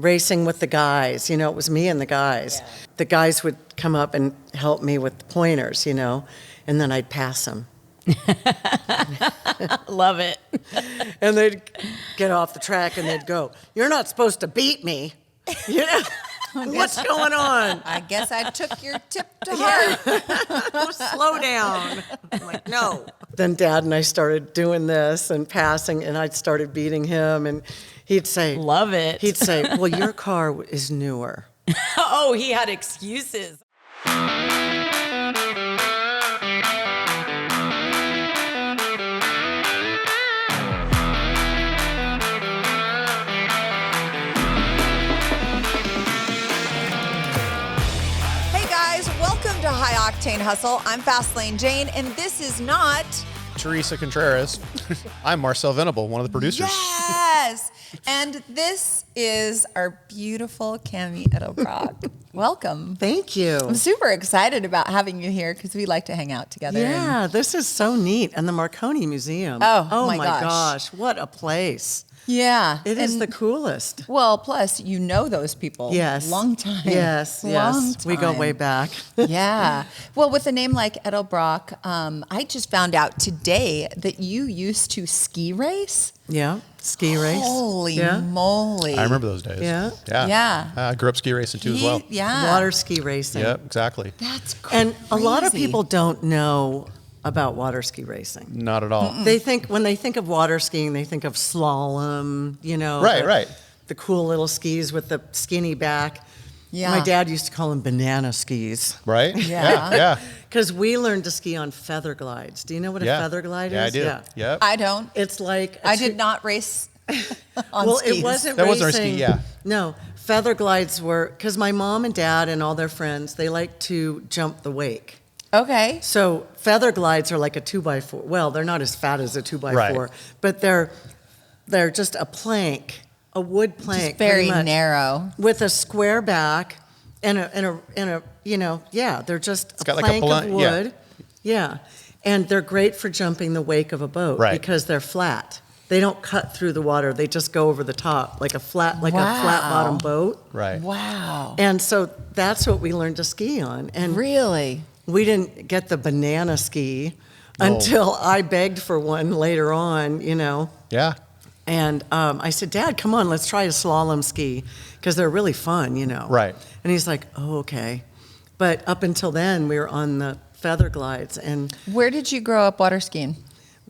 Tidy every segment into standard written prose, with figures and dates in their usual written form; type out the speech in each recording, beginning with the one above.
racing with the guys. It was me and the guys. Yeah. The guys would come up and help me with the pointers, and then I'd pass them. Love it. And they'd get off the track and they'd go, "You're not supposed to beat me." What's going on? I guess I took your tip to heart. Slow down. I'm like, no. Then Dad and I started doing this and passing, and I started beating him, and he'd say, "Love it." He'd say, "Well, your car is newer." Oh, he had excuses. Welcome to High Octane Hustle. I'm Fastlane Jane, and this is not Theresa Contreras. I'm Marcel Venable, one of the producers. Yes, and this is our beautiful Camee Edelbrock. Welcome. Thank you. I'm super excited about having you here because we like to hang out together. Yeah, this is so neat. And the Marconi Museum. Oh my gosh, what a place. Yeah. It is the coolest. Well, plus, you know those people. Yes. Long time. Yes, Long time. We go way back. Yeah. Well, with a name like Edelbrock, I just found out today that you used to ski race. Yeah, ski race. Holy moly. I remember those days. Yeah. Yeah. I grew up ski racing too as well. Yeah. Water ski racing. Yep, exactly. That's crazy. And a lot of people don't know about water ski racing. Not at all. They think, when they think of water skiing, they think of slalom, Right. The cool little skis with the skinny back. Yeah. My dad used to call them banana skis. Right? Yeah. Yeah. Because we learned to ski on feather glides. Do you know what a feather glide Yeah, is? I do. Yeah. Yep. I don't. It's like... I did not race on well, skis. it wasn't That racing. wasn't our ski, yeah. No. Feather glides were... Because my mom and dad and all their friends, they like to jump the wake. Okay. So feather glides are like a 2x4. Well, they're not as fat as a 2x4, Right. but they're just a plank, a wood plank, Just very pretty much, narrow, with a square back and a they're just a got like plank a of wood. Yeah, and they're great for jumping the wake of a boat Right. because they're flat. They don't cut through the water; they just go over the top like a flat bottom boat. Right. Wow. And so that's what we learned to ski on. And Really? we didn't get the banana ski No. until I begged for one later on, Yeah. And I said, "Dad, come on, let's try a slalom ski because they're really fun, Right. And he's like, "Oh, okay." But up until then, we were on the feather glides. And, Where did you grow up water skiing?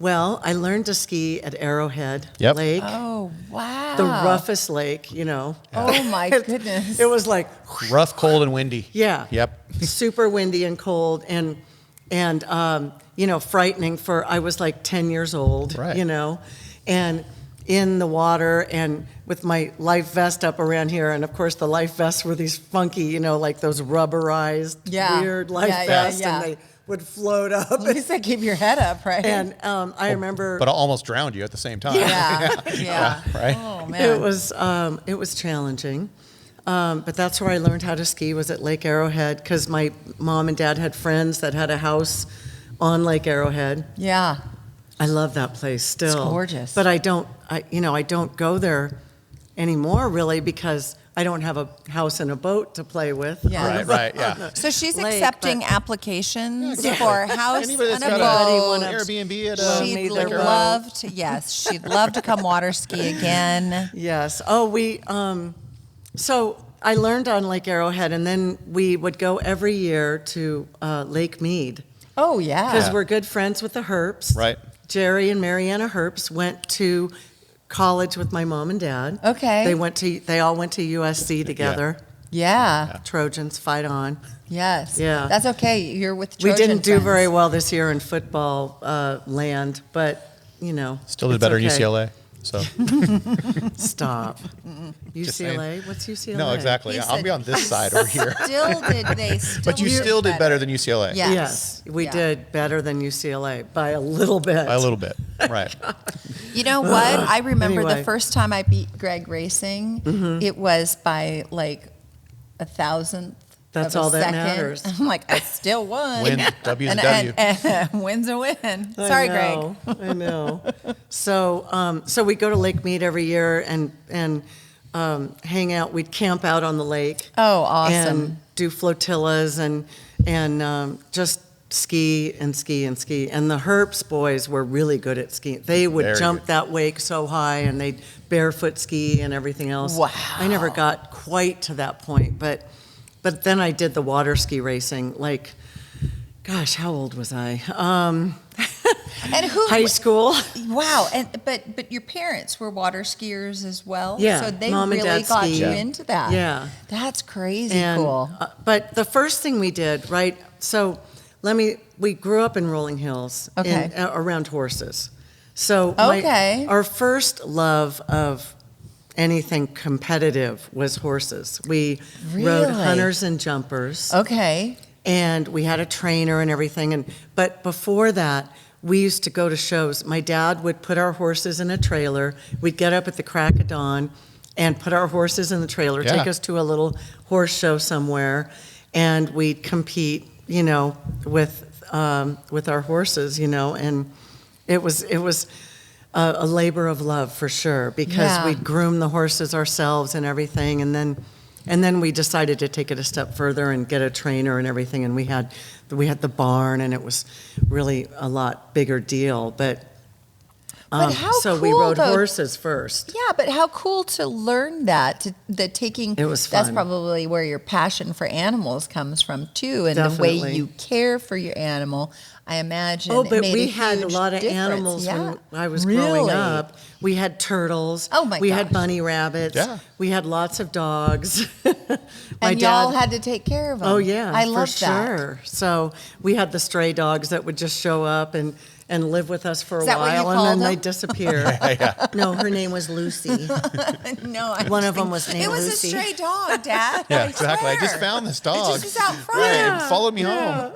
well, I learned to ski at Arrowhead Yep. Lake, Oh, wow. the roughest lake, Oh, my goodness. It was like, Rough, cold, and windy. yeah. Yep. Super windy and cold and frightening I was like 10 years old, Right. and in the water and with my life vest up around here. And of course the life vests were these funky, like those rubberized, weird life vests yeah. and they would float up. At least they keep your head up, right? And I remember. But I almost drowned you at the same time. Yeah. Right? Oh, man. It was challenging. But that's where I learned how to ski, was at Lake Arrowhead, because my mom and dad had friends that had a house on Lake Arrowhead. Yeah. I love that place still. It's gorgeous. But I don't go there anymore really because I don't have a house and a boat to play with. Yeah. Right, yeah. So she's Lake, accepting but- applications for a house Anybody and that's a got boat. an Airbnb at Loan me She'd their boat. love to. Yes, she'd love to come water ski again. Yes. Oh, so I learned on Lake Arrowhead, and then we would go every year to Lake Mead. Oh, yeah. Because we're good friends with the Herps. Right. Jerry and Mariana Herps went to college with my mom and dad. Okay. They all went to USC together. Yeah. Trojans, fight on. Yes. Yeah. That's okay. You're with We Trojan didn't do friends. very well this year in football land, but Still did it's better okay. than UCLA. So Stop. Just saying. UCLA? What's UCLA? no, exactly. He I'll said- be on this side over here. But you still did better than UCLA. Yeah. Yes, we Yeah. did better than UCLA by a little bit. By a little bit. Right. You know what? I remember Anyway. the first time I beat Greg racing, it was by like 1,000th. That's of a all that second. matters. I'm like, I still won. Win. W's a W. And win's a win. Sorry, Greg. I know. So we go to Lake Mead every year, and hang out. We'd camp out on the lake. Oh, awesome. And do flotillas and just ski and ski and ski. And the Herps boys were really good at skiing. They would Very jump good. that wake so high, and they'd barefoot ski and everything else. Wow. I never got quite to that point, but then I did the water ski racing. Like, gosh, how old was I? And who? High school. Wow. But your parents were water skiers as well. Yeah, So they Mom and really Dad got ski. you Yeah. into that. Yeah. That's crazy And, cool. But the first thing we did, right? So we grew up in Rolling Hills, Okay. around horses. So Okay. our first love of anything competitive was horses. We rode Really? hunters and jumpers, Okay. and we had a trainer and everything. But before that, we used to go to shows. My dad would put our horses in a trailer. We'd get up at the crack of dawn and put our horses in the trailer, Yeah. take us to a little horse show somewhere, and we'd compete, with our horses, and it was a labor of love for sure, because Yeah. we'd groom the horses ourselves and everything, and then we decided to take it a step further and get a trainer and everything, and we had the barn, and it was really a lot bigger deal, but how so we cool, rode though. horses first. Yeah, but how cool to learn that, that taking, It was that's fun. probably where your passion for animals comes from too, and the way Definitely. you care for your animal, I imagine. Oh, it but made we a had a huge lot of difference. animals Yeah. when I was growing Really? up. We had turtles. Oh, my We had gosh. bunny rabbits. Yeah. We had lots of dogs. My And y'all dad- had to take care of them. Oh yeah, I for love that. sure. So we had the stray dogs that would just show up and live with us for a Is that what you while, and called then them? they'd disappear. No, her name was Lucy. No, I One of them think- was named It was Lucy. a stray dog, Dad. Yeah, I exactly. I just swear. found this It dog. just was out front. Right, it followed me home.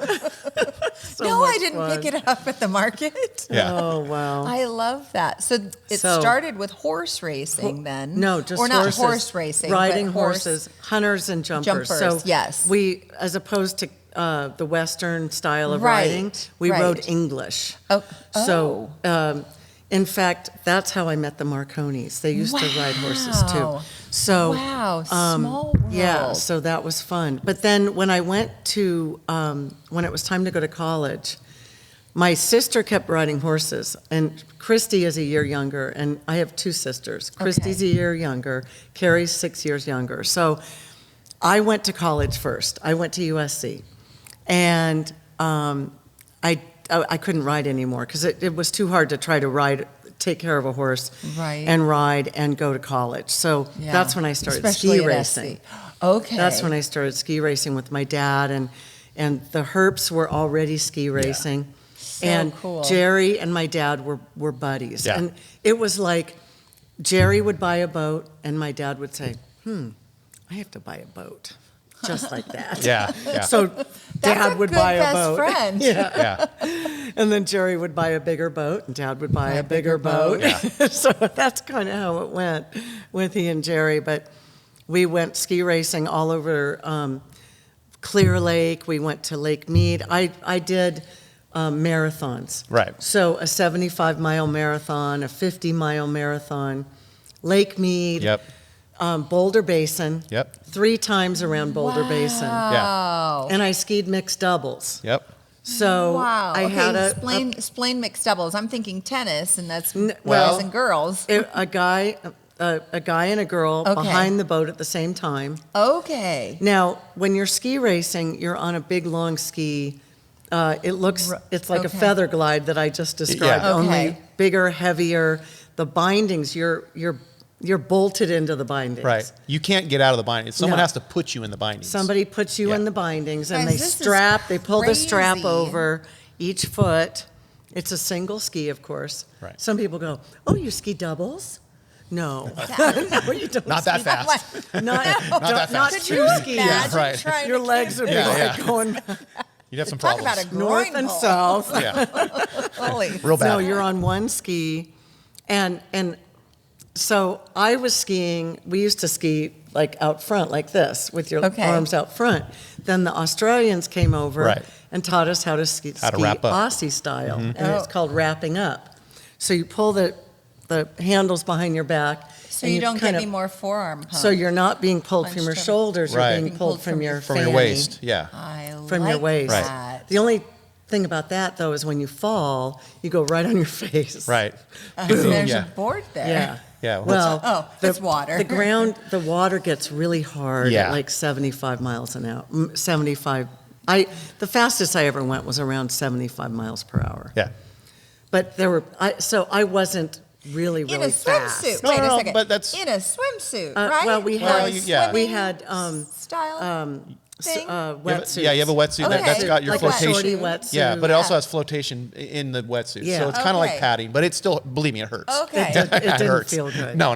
So No, I much didn't fun. pick it up at the market. Yeah. Oh wow. I love that. So it So- started with horse racing then? No, just or not horses. horse racing, but riding horse- horses, hunters and jumpers. So Jumpers, yes. we, as opposed to the Western style of Right, riding, we right. rode English. Oh, So, in fact, that's how I met the Marconis. They used to ride horses too. Wow. So, Wow, small yeah, world. so that was fun. But then when I went to, when it was time to go to college, my sister kept riding horses, and Christy is a year younger, and I have two sisters. Christy's a year younger, Carrie's 6 years younger. So I went to college first. I went to USC, and I couldn't ride anymore because it was too hard to try to take care of a horse, Right. and ride and go to college. So Yeah. that's when I started Especially ski at racing. SC. Okay. That's when I started ski racing with my dad, and the Herps were already ski racing. And cool. Jerry and my dad were buddies. Yeah. And it was like Jerry would buy a boat, and my dad would say, I have to buy a boat. Just like that. Yeah, yeah. So Dad a would good buy a best boat. friend. Yeah. Yeah. And then Jerry would buy a bigger boat, and Dad would buy a bigger boat. Yeah. So that's kind of how it went with he and Jerry. But we went ski racing all over Clear Lake. We went to Lake Mead. I did marathons. Right. So a 75-mile marathon, a 50-mile marathon, Lake Mead, Yep. Boulder Basin. Yep. 3 times around Boulder Basin. Wow. And I skied mixed doubles. Yep. So Wow. I okay, had explain mixed doubles. I'm thinking tennis, and that's boys well, and girls. a guy and a girl Okay. behind the boat at the same time. Okay. Now, when you're ski racing, you're on a big long ski. It's like a okay. feather glide that I just described, Yeah. Okay. only bigger, heavier. The bindings, you're bolted into the bindings. Right. You can't get out of the bindings. Someone No. has to put you in the bindings. Somebody puts you Yeah. in the bindings, and Guys, this is they pull the strap crazy. over each foot. It's a single ski, of course. Right. Some people go, "Oh, you ski doubles?" No, no, you don't. Not that ski- fast. Not, that not fast. two skis. Imagine right. trying Your to legs would be Yeah, like yeah. going You'd have some talk problems. about a north groin and hole. south. Yeah. Holy. Real bad. No, you're on one ski, and so I was skiing. We used to ski like out front, like this, with your Okay. arms out front. Then the Australians came over Right. and taught us how to ski How to wrap up. Aussie style, and Oh. it's called wrapping up. So you pull the the handles behind your back. So and you don't kind get of- any more forearm pump. So you're not being pulled from your Punched up. shoulders, Right. you're being pulled from your fanny, waist. Yeah. I from like your waist. that. The only thing about that, though, is when you fall, you go right on your face. Right. There's Yeah. a board there. Yeah. Yeah. Well, it's water. The water gets really hard Yeah. at like 75 miles an hour. 75. The fastest I ever went was around 75 miles per hour. Yeah. But I wasn't really in a fast. swimsuit. No, Wait no, a second. but that's- in a swimsuit, right? Well, we Or had a yeah. we swimming had style thing. wetsuits. Yeah, you have a wetsuit Okay. that's got your like flotation. a shorty wetsuit. Yeah, but it also has flotation in the wetsuit. Yeah. So it's kind of Okay. like padding, but it's still, believe me, it hurts. Okay. It didn't hurts. feel good. No.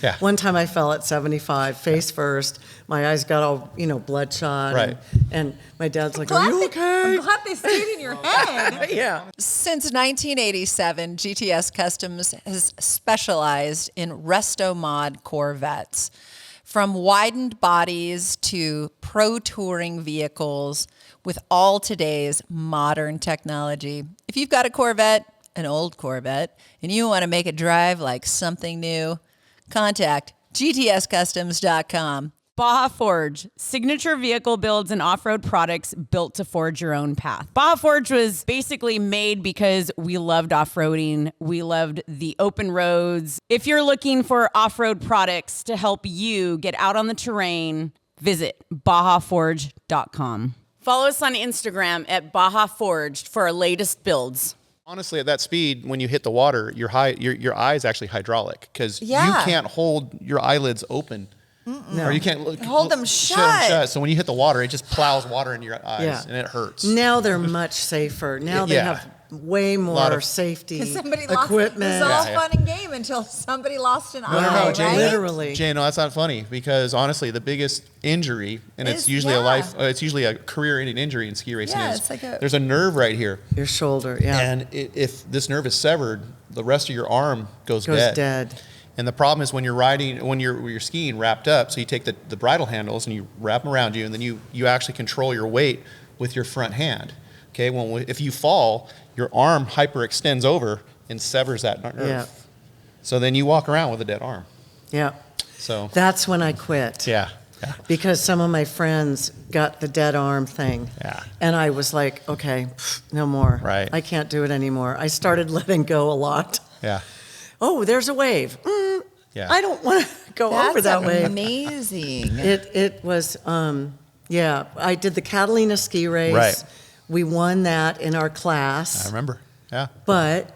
Yeah. One time I fell at 75, face first. My eyes got all, bloodshot. Right. And my dad's like, "Are you okay?" I'm glad they stayed in your head. Yeah. Since 1987, GTS Customs has specialized in restomod Corvettes. From widened bodies to pro touring vehicles with all today's modern technology. If you've got a Corvette, an old Corvette, and you want to make it drive like something new, contact gtscustoms.com. Baja Forged, signature vehicle builds and off-road products built to forge your own path. Baja Forged was basically made because we loved off-roading. We loved the open roads. If you're looking for off-road products to help you get out on the terrain, visit bajaforged.com. Follow us on Instagram at Baja Forged for our latest builds. Honestly, at that speed, when you hit the water, your eye is actually hydraulic because you Yeah. can't hold your eyelids open. No. Or you can't Hold them shut. So when you hit the water, it just plows water into your eyes Yeah. and it hurts. Now they're much safer. Now they Yeah. have way Lot more of- safety Because somebody lost it. It equipment. was all Yeah. fun and game until somebody lost an eye, No, right? Jane, Literally. Jane, no, that's not funny because honestly, the biggest injury, and it's Is- usually yeah. it's usually a career-ending injury in ski racing. Yeah, is it's like a- there's a nerve right here, Your shoulder, yeah. and if this nerve is severed, the rest of your arm goes Goes dead. dead. And the problem is when you're skiing wrapped up, so you take the bridle handles and you wrap them around you, and then you actually control your weight with your front hand. Okay, well, if you fall, your arm hyperextends over and severs that nerve. Yeah. So then you walk around with a dead arm. Yeah. So That's when I quit. yeah. Because some of my friends got the dead arm thing. Yeah. And I was like, okay, no more. Right. I can't do it anymore. I started letting go a lot. Yeah. Oh, there's a wave. Yeah. I don't want to go over That's that wave. amazing. It was, yeah, I did the Catalina ski race. Right. We won that in our I class, remember. Yeah. but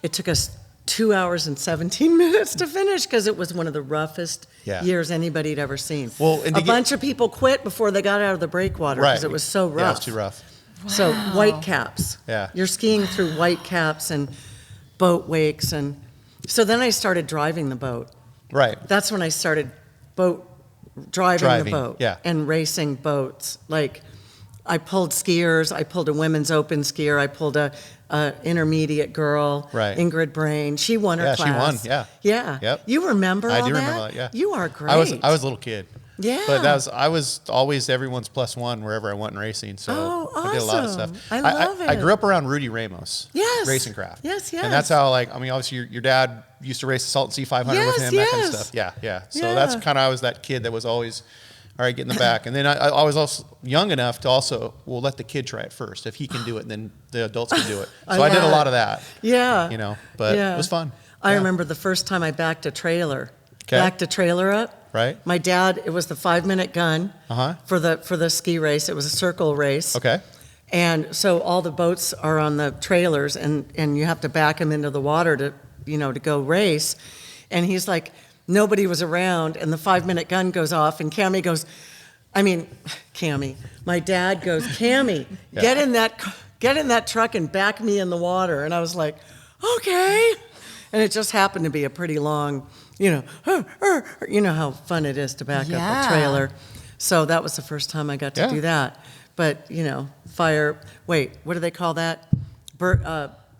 it took us 2 hours and 17 minutes to finish because it was one of the roughest Yeah. years anybody had ever seen. Well, and a to get- bunch of people quit before they got out of the breakwater because it was so rough. Yeah, it was too rough. So white caps. Yeah. You're skiing through white caps and boat wakes. And so then I started driving the boat. Right. That's when I started driving the boat yeah. and racing boats. Like I pulled skiers, I pulled a women's open skier, I pulled a intermediate girl, Right. Ingrid Brain. She won her Yeah, she class. won, yeah. Yeah. Yep. You remember I all do that? remember that, yeah. You are great. I was a little kid. Yeah. But I was always everyone's plus one wherever I went in racing. So Oh, I did a lot of awesome. stuff. I love I it. grew up around Rudy Ramos. Yes. Racing craft. Yes, And that's yes. how obviously your dad used to race the Salton C500 with Yes, him, that kind of yes. stuff. Yeah. So Yeah. that's kind of, I was that kid that was always, all right, get in the back. And then I was also young enough to also, let the kid try it first. If he can do it, then the adults can do it. So I did a love lot it. of that. Yeah. But Yeah. it was fun. I Yeah. remember the first time I backed a trailer. Okay. Backed a trailer up. Right. My dad, it was the 5-minute gun for the ski race. It was a circle race. Okay. And so all the boats are on the trailers and you have to back them into the water to go race. And he's like, nobody was around and the 5-minute gun goes off and Camee goes, my dad goes, Camee, Yeah. get in that truck and back me in the water. And I was like, okay. And it just happened to be a pretty long, you know how fun it is to back up Yeah. a trailer. So that was the first time I got to Yeah. do that. But, what do they call that?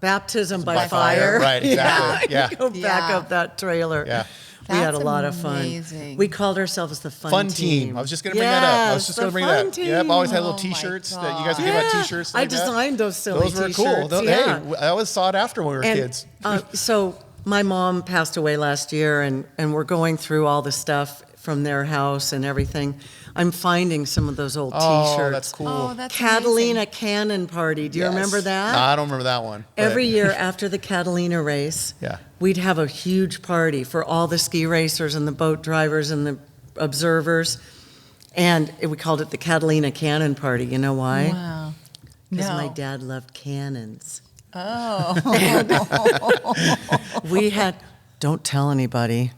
Baptism by fire. Right, exactly. Yeah. You go back Yeah. up that trailer. Yeah. We had a That's lot of fun. amazing. We called ourselves the Fun team. I was just going to bring that up. I was just going to bring that up. Yep, always had little Oh my T-shirts that you God. guys would give out T-shirts. I like that. designed those silly Those were T-shirts. cool. Yeah. Hey, I always saw it after when we were And, kids. so my mom passed away last year, and we're going through all the stuff from their house and everything. I'm finding some of those old T-shirts. Oh, that's cool. Oh, that's Catalina amazing. Cannon Party. Do you remember that? No, I don't remember that one. but- Every year after the Catalina race, Yeah. we'd have a huge party for all the ski racers and the boat drivers and the observers. And we called it the Catalina Cannon Party. You know why? Wow. Because No. my dad loved cannons. Oh. We had, don't tell anybody,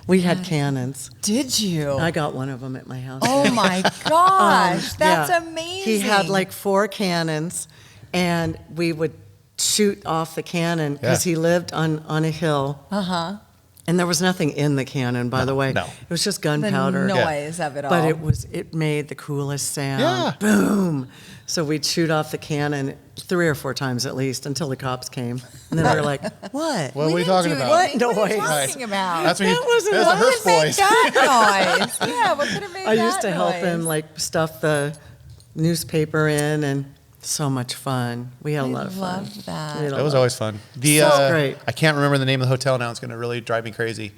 we had cannons. Did you? I got one of them at my house. Oh my gosh, that's Yeah. amazing. He had like 4 cannons, and we would shoot off the cannon because Yeah. he lived on a hill. Uh-huh. And there was nothing in the cannon, by the way. no. It was just The gunpowder. noise of it all. But it made the coolest sound. Yeah. Boom. So we'd shoot off the cannon 3 or 4 times at least until the cops came. And then we were like, what? What are you talking about? What What are you noise? talking about? That's when you, That wasn't- that's what the Hearst boys. that noise. Yeah, what could have made I that used to help noise? him like stuff the newspaper in, and so much fun. We had a lot of fun. love that. We had a That was lot. always fun. The So great. I can't remember the name of the hotel now. It's going to really drive me crazy.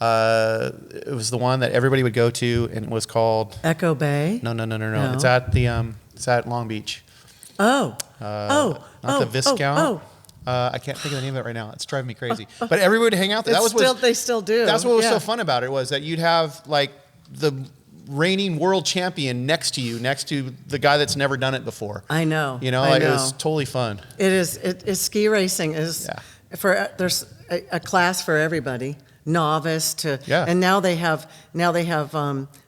It was the one that everybody would go to, and it was called. Echo Bay. No. No. It's at the. It's at Long Beach. Oh. Not the Viscount. I can't think of the name of it right now. It's driving me crazy. But everybody would hang out there. They still do. That's what was Yeah. so fun about it, was that you'd have like the reigning world champion next to you, next to the guy that's never done it before. I know. You know, I like know. it was totally fun. It is ski racing is Yeah. there's a class for everybody, novice to Yeah. and now they have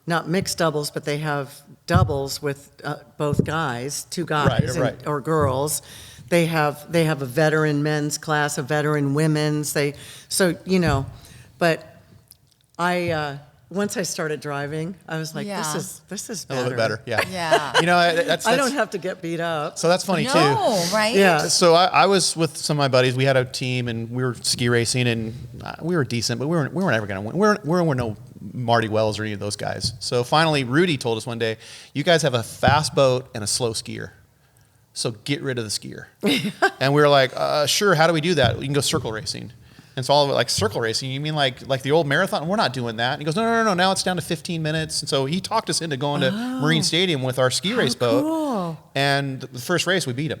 not mixed doubles, but they have doubles with both guys, 2 guys Right. or girls. They have a veteran men's class, a veteran women's. But I once I started driving, I was like, Yeah. this is A better. little bit better. Yeah. Yeah. You know, that's I don't have to get beat up. so that's funny too. No, right? Yeah. So I was with some of my buddies. We had a team, and we were ski racing, and we were decent, but we weren't ever going to win. We weren't no Marty Wells or any of those guys. So finally, Rudy told us one day, "You guys have a fast boat and a slow skier, so get rid of the skier." And we were like, "Sure. How do we do that? We can go circle racing." And so all of it, like circle racing, you mean like the old marathon? We're not doing that. And he goes, no. Now it's down to 15 minutes. And so he talked us into going to Marine Stadium with our ski race boat. cool. And the first race, we beat him.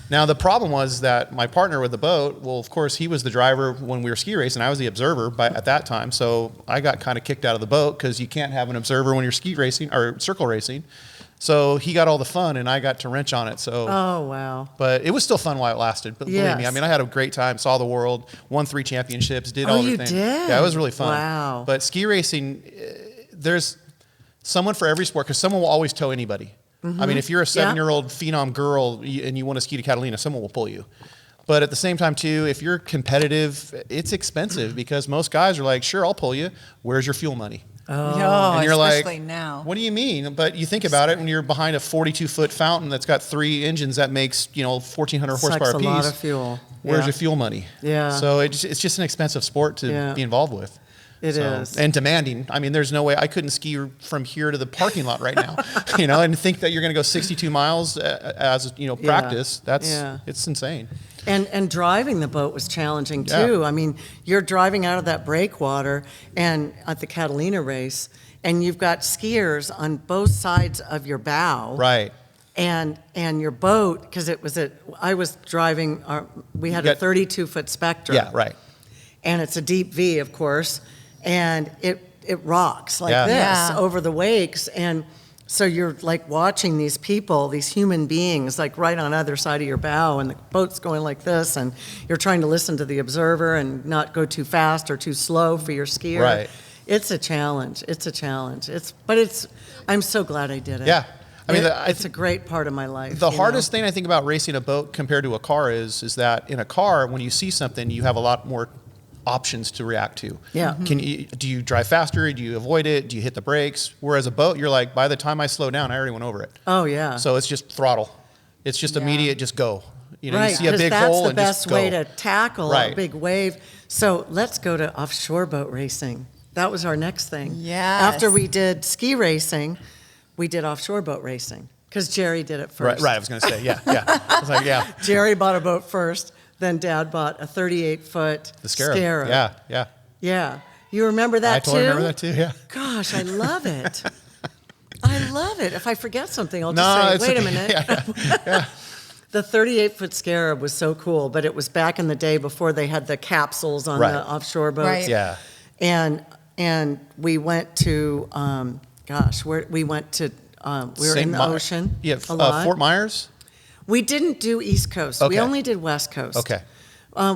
Now, the problem was that my partner with the boat, well, of course, he was the driver when we were ski racing. I was the observer at that time. So I got kind of kicked out of the boat because you can't have an observer when you're ski racing or circle racing. So he got all the fun, and I got to wrench on it. So, Oh wow. but it was still fun while it lasted. But believe me, Yes. I mean, I had a great time. Saw the world, won 3 championships, did Oh, all you everything. did? Yeah, it was really fun. Wow. But ski racing, there's someone for every sport because someone will always tow anybody. I mean, if you're a 7-year-old phenom girl and you want to ski to Catalina, someone will pull you. But at the same time, too, if you're competitive, it's expensive because most guys are like, "Sure, I'll pull you. Where's your fuel money?" Oh, And you're especially like, now. "What do you mean?" But you think about it when you're behind a 42-foot fountain that's got 3 engines that makes 1,400 horsepower Sucks a apiece. lot of fuel. Where's Yeah. your fuel money? Yeah. So it's just an expensive sport to Yeah. be involved with. It is. And demanding. I mean, there's no way I couldn't ski from here to the parking lot right now, and think that you're going to go 62 miles as practice. It's insane. And driving the boat was challenging Yeah. too. I mean, you're driving out of that breakwater and at the Catalina race, and you've got skiers on both sides of your bow. Right. And your boat, because I was driving. We had a got- 32-foot Spectra. Yeah. Right. And it's a deep V, of course, and it rocks like Yeah. this Yeah. over the wakes, and so you're like watching these people, these human beings, like right on either side of your bow, and the boat's going like this, and you're trying to listen to the observer and not go too fast or too slow for your skier. Right. It's a challenge. I'm so glad I did it. Yeah. I mean, it's a great part of my life. The you hardest know? thing I think about racing a boat compared to a car is that in a car, when you see something, you have a lot more options to react to. Yeah. Do you drive faster? Do you avoid it? Do you hit the brakes? Whereas a boat, you're like, by the time I slow down, I already went over it. Oh yeah. So it's just throttle. It's just immediate, just go. You Right, see a 'cause big that's hole the and best just go. way to tackle a Right. big wave. So let's go to offshore boat racing. That was our next thing. Yes. After we did ski racing, we did offshore boat racing because Jerry did it Right, first. right. I was going to say, yeah. I was like, yeah. Jerry bought a boat first. then Dad bought a 38-foot The Scarab. Scarab. Yeah, yeah. Yeah. You remember that I totally too? remember that too, yeah. Gosh, I love it. I love it. If I forget something, I'll No, just say, it's wait okay. a minute. Yeah. The 38-foot Scarab was so cool, but it was back in the day before they had the capsules on Right. the offshore boats. Right. Yeah. And we went to, we went to, we were in the ocean Yeah, a lot. Fort Myers? We didn't do East Coast. Okay. We only did West Coast. Okay.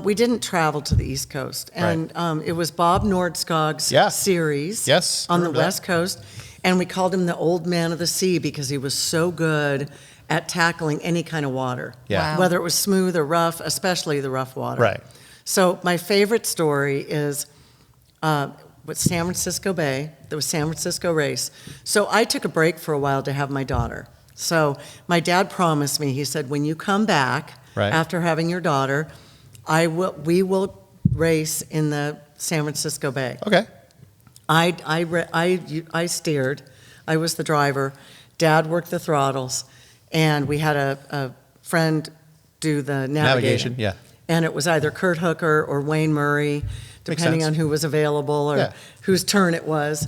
We didn't travel to the East Coast. And it was Bob Nordskog's Yeah. series Yes, on the remember that. West Coast. And we called him the Old Man of the Sea because he was so good at tackling any kind of water. Yeah. Wow. Whether it was smooth or rough, especially the rough water. Right. So my favorite story is with San Francisco Bay. There was San Francisco race. So I took a break for a while to have my daughter. So my dad promised me, he said, when you come back Right. after having your daughter, we will race in the San Francisco Bay. Okay. I steered. I was the driver. Dad worked the throttles, and we had a friend do the Navigation, yeah. And it was either Kurt Hooker or Wayne Murray, depending sense. on who was available or Yeah. whose turn it was.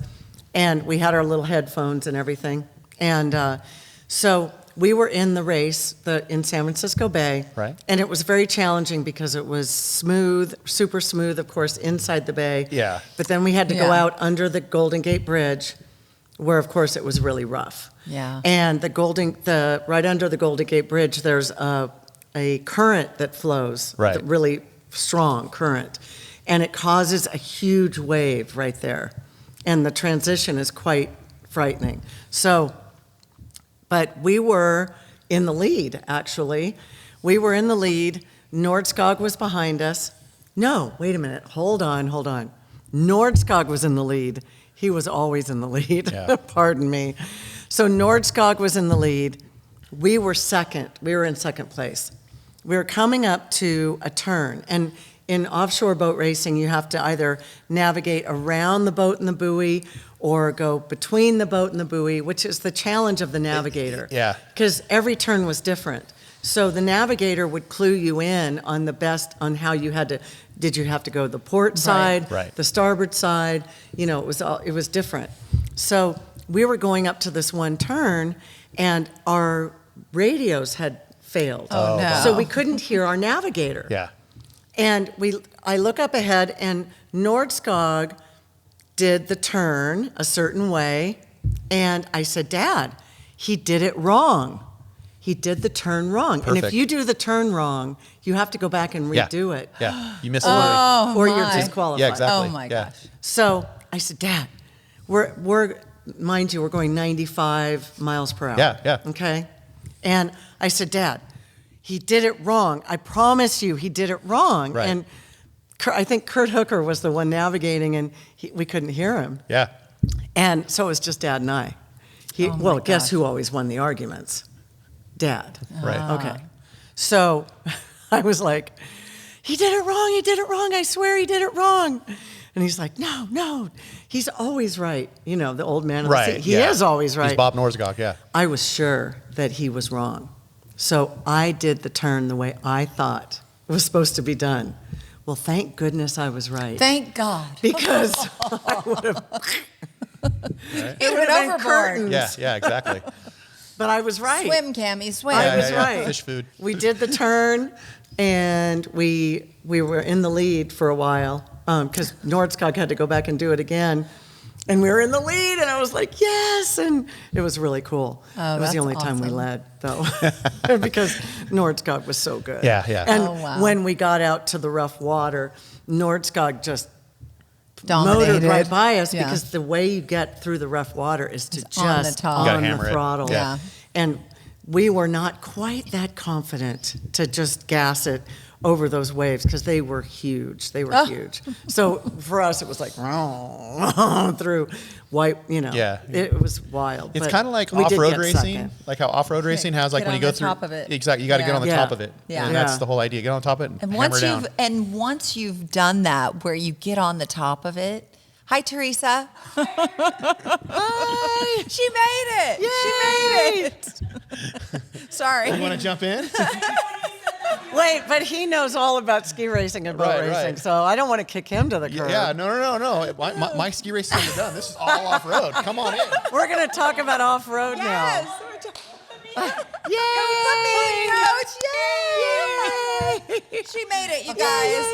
And we had our little headphones and everything. And so we were in the race in San Francisco Bay. Right. And it was very challenging because it was smooth, super smooth, of course, inside the bay. Yeah. But then we had to go Yeah. out under the Golden Gate Bridge, where, of course, it was really rough. Yeah. And right under the Golden Gate Bridge, there's a current that flows, Right. the really strong current, and it causes a huge wave right there, and the transition is quite frightening. So, but we were in the lead, actually. We were in the lead. Nordskog was behind us. No, wait a minute. Hold on. Nordskog was in the lead. He was always in the lead. Yeah. Pardon me. So Nordskog was in the lead. We were second. We were in second place. We were coming up to a turn. And in offshore boat racing, you have to either navigate around the boat and the buoy or go between the boat and the buoy, which is the challenge of the navigator. Yeah. Because every turn was different. So the navigator would clue you in on how you had to, did you have to go the port side, Right. the starboard side, it was different. So we were going up to this one turn and our radios had failed. Oh, no. So we couldn't hear our navigator. Yeah. And I look up ahead, and Nordskog did the turn a certain way, and I said, Dad, he did it wrong. He did the turn wrong. And if Perfect. you do the turn wrong, you have to go back and Yeah. redo it. Yeah. You missed it. Or you're my. disqualified. Yeah, exactly. Oh my Yeah. gosh. So I said, Dad, mind you, we're going 95 miles per hour. Yeah, yeah. Okay? And I said, Dad, he did it wrong. I promise you he did it wrong. Right. And I think Kurt Hooker was the one navigating, and we couldn't hear him. Yeah. And so it was just Dad and I. Oh my Guess gosh. who always won the arguments? Dad. Right. Okay. So I was like, he did it wrong, I swear he did it wrong. And he's like, no, he's always right. The old man of the sea. Right. He yeah. is always right. He's Bob Norsgog, yeah. I was sure that he was wrong. So I did the turn the way I thought it was supposed to be done. Well, thank goodness I was right. Thank God. Because I would have, It would went have been overboard. curtains. Yeah, yeah, exactly. But I was right. Swim, Camee, swim. I Yeah, was yeah, yeah. right. Fish food. We did the turn, and we were in the lead for a while because Nordskog had to go back and do it again. And we were in the lead, and I was like, yes! And it was really cool. Oh, it was the that's only time we awesome. led, though, because Nordskog was so good. Yeah, yeah. And Oh, wow. when we got out to the rough water, Nordskog just Dominated. motored right by us Yeah. because the way you get through the rough water is to It's on the just top. You gotta on the hammer it. throttle. Yeah. And we were not quite that confident to just gas it over those waves because they were huge. They were huge. So for us, it was like through white, Yeah. It was wild. It's but kind of like we did off-road get racing, second. like how off-road racing has, like Get when you on go the through. top of it. Exactly, you got to get on the Yeah. top of it. Yeah. And Yeah. that's the whole idea. Get on top of it and And hammer once down. once you've done that, where you get on the top of it. Hi, Theresa. Hi. She made it. She made it. Sorry. You want to jump in? Wait, but he knows all about ski racing and boat Right, racing, right. so I don't want to kick him to the curb. Yeah, no. My ski racing is done. This is all off road. Come on in. We're going to talk about off-road now. Yay! Coach! Yay! She made it, you guys.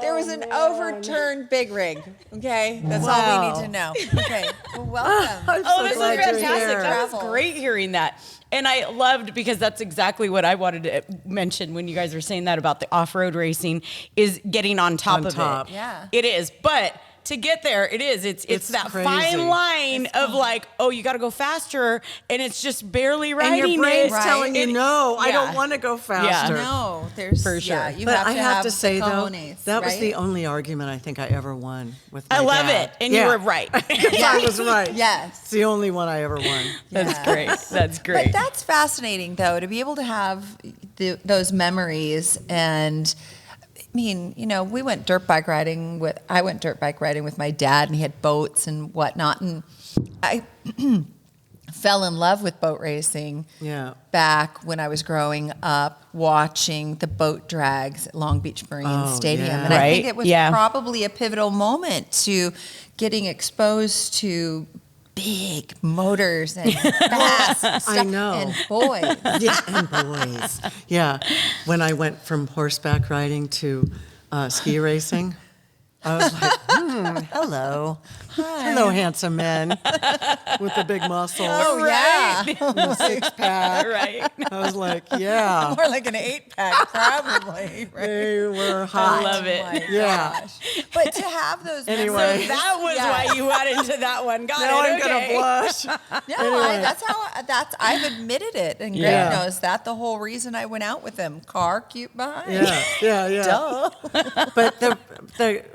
There was an overturned big rig. Okay, that's all we need to know. Okay, well, welcome. I'm Oh, so this is glad you're fantastic. here. That was great hearing that. And I loved, because that's exactly what I wanted to mention when you guys were saying that about the off-road racing, is getting on top of top. it. Yeah. It is. But to get there, it's that crazy. fine line of like, oh, you got to go faster, and it's just barely And riding your brain's it. telling you, And- no, I yeah. don't want to go faster. No, there's For sure. Yeah, you But have I to have to the say, though, cojones, that was right? the only argument I think I ever won with my I love dad. it. And you were right. I was right. Yes. It's the only one I ever won. That's Yes. great. That's great. But that's fascinating, though, to be able to have those memories. And I mean, we went dirt bike riding I went dirt bike riding with my dad, and he had boats and whatnot. And I fell in love with boat racing. Yeah. Back when I was growing up, watching the boat drags at Long Beach Marine Stadium. yeah. And I think Right. it was Yeah. probably a pivotal moment to getting exposed to big motors and fast stuff. I know. And boys. Yeah, and boys. Yeah. When I went from horseback riding to ski racing, I was like, hello. Hello, handsome men with the big muscles Oh, yeah. and the six-pack. Right. I was like, yeah. More like an 8-pack, probably. Right? They were hot. I love it. Oh my Yeah. gosh. But to have those Anyway. memories- That was Yeah. why you went into that one. Got Now it. I'm going Okay. to blush. No, Anyway. I've admitted it, and Greg Yeah. knows that. The whole reason I went out with him, car cute behind. Yeah. Duh. But the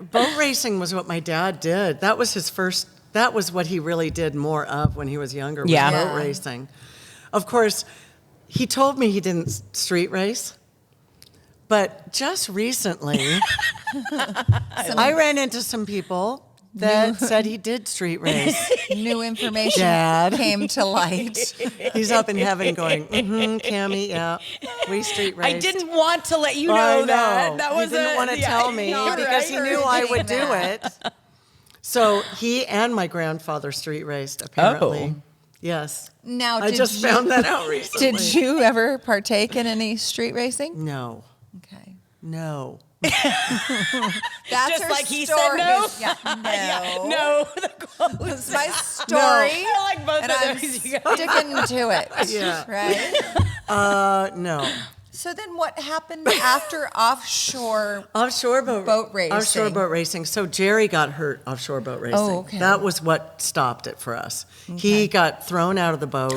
boat racing was what my dad did. That was his first. That was what he really did more of when he was younger. Was Yeah. boat Yeah. racing. Of course, he told me he didn't street race, but just recently, I ran into some people that said he did street race. New information Dad. came to light. He's up in heaven going, Camee, yeah, we street race. I didn't want to let you I know know. that. That was he didn't want to tell me Not because he knew I would do encouraging it. So he and my grandfather street raced, apparently. Oh. Yes. Now, I just found that out recently. Did you ever partake in any street racing? No. Okay. No. That's Just her like he story. said no? Yeah, no. Yeah, no. It's my story. I like both and of I'm those. You guys. sticking to it. Yeah. Right? No. So then what happened after offshore? Offshore Boat racing. Offshore boat racing. So Jerry got hurt offshore boat racing. Oh, okay. That was what stopped it for us. He got thrown out of the boat.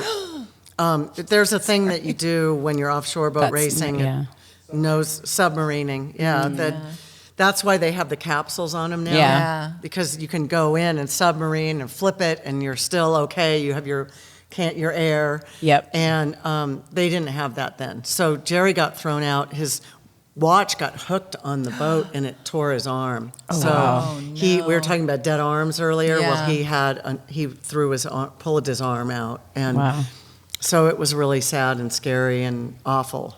There's a thing that you do when you're offshore boat That's- racing. yeah. Nose submarining. Yeah. That's why they have the capsules on them now. Yeah. Because you can go in and submarine and flip it and you're still okay. You have your air. Yep. And they didn't have that then. So Jerry got thrown out. His watch got hooked on the boat and it tore his arm. So wow. we were talking about dead arms earlier. Yeah. Well, he pulled his arm out. And Wow. so it was really sad and scary and awful,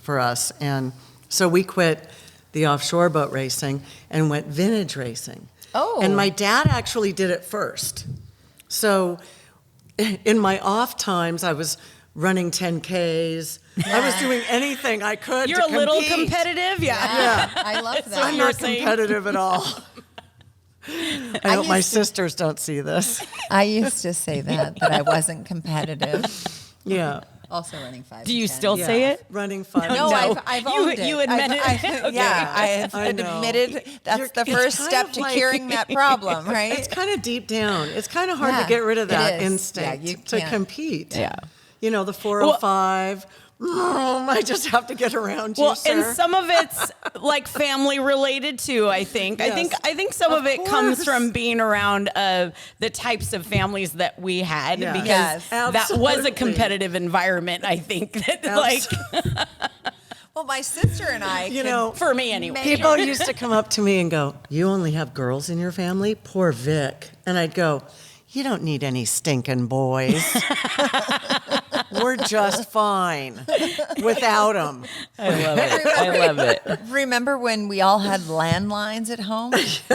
for us. And so we quit the offshore boat racing and went vintage racing. Oh. And my dad actually did it first. So in my off times, I was running 10Ks. I was doing anything I could You're to a little compete. competitive, yeah. Yeah. I love that. I'm you're not saying. competitive at all. I hope my sisters don't see this. I used to say that I wasn't competitive. Yeah. Also running 5. Do you and 10. still say it? Running 5. No, No. I've You- owned it. you admit it? Okay. Yeah, I have I know. admitted that's You're- the it's first kind step of to like- curing that problem, right? It's kind of deep down. It's kind of hard Yeah, to get rid of it that is. instinct Yeah, you to can't. compete. Yeah. The 405. I just have to get around you, Well, sir. and some of it's like family related too. I think. Yes. I think some of, Of it comes course. from being around the types of families that we had Yeah. because Yes. that was a Absolutely. competitive environment. I think that like Well, my sister and I, for me anyway. People used to come up to me and go, "You only have girls in your family? Poor Vic." And I'd go, "You don't need any stinking boys." We're just fine without them. I love it. I love it. Remember when we all had landlines at home?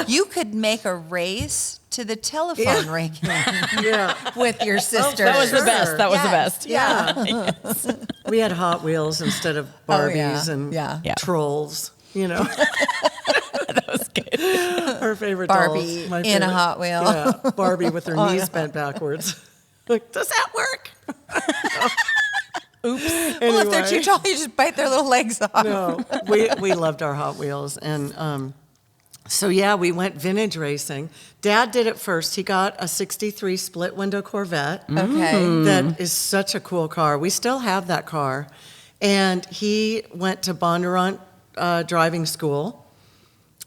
You could make a race to the telephone ring Yeah. with your sister. That was the best. That was the Yes. best. Yeah. We had Hot Wheels instead of Barbies and Yeah. Trolls, you know. That was good. Her favorite Barbie dolls. My in favorite. a Hot Wheel. Yeah, Barbie with her knees bent backwards. Like, does that work? Well, if they're too Anyway. tall, you just bite their little legs off. No, we loved our Hot Wheels. And so, yeah, we went vintage racing. Dad did it first. He got a 63 split window Corvette. Okay. That is such a cool car. We still have that car. And he went to Bondurant driving school.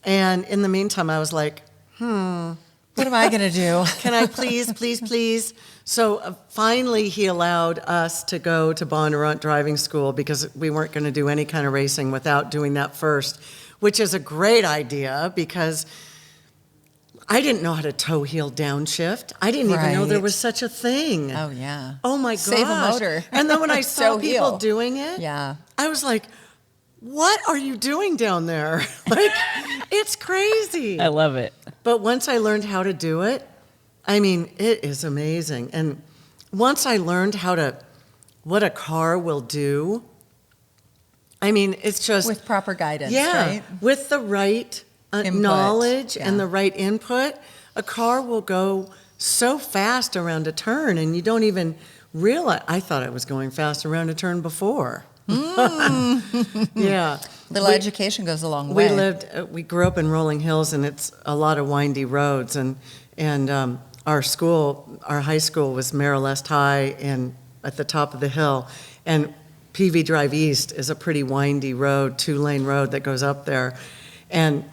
And in the meantime, I was like, What am I going to do? can I please? So finally he allowed us to go to Bondurant driving school because we weren't going to do any kind of racing without doing that first, which is a great idea because I didn't know how to toe heel downshift. I didn't even know there Right. was such a thing. Oh, yeah. Oh my gosh. Save a motor. And then when I saw Toe people heel. doing it, Yeah. I was like, what are you doing down there? Like, it's crazy. I love it. But once I learned how to do it, I mean, it is amazing. And once I learned what a car will do, I mean, it's just, With proper guidance, yeah, right? with the right Input, knowledge yeah. and the right input, a car will go so fast around a turn and you don't even realize. I thought I was going fast around a turn before. Yeah. Little education goes a long way. We grew up in Rolling Hills, and it's a lot of windy roads, and our high school was Marylest High, and at the top of the hill, and PV Drive East is a pretty windy road, 2-lane road that goes up there, and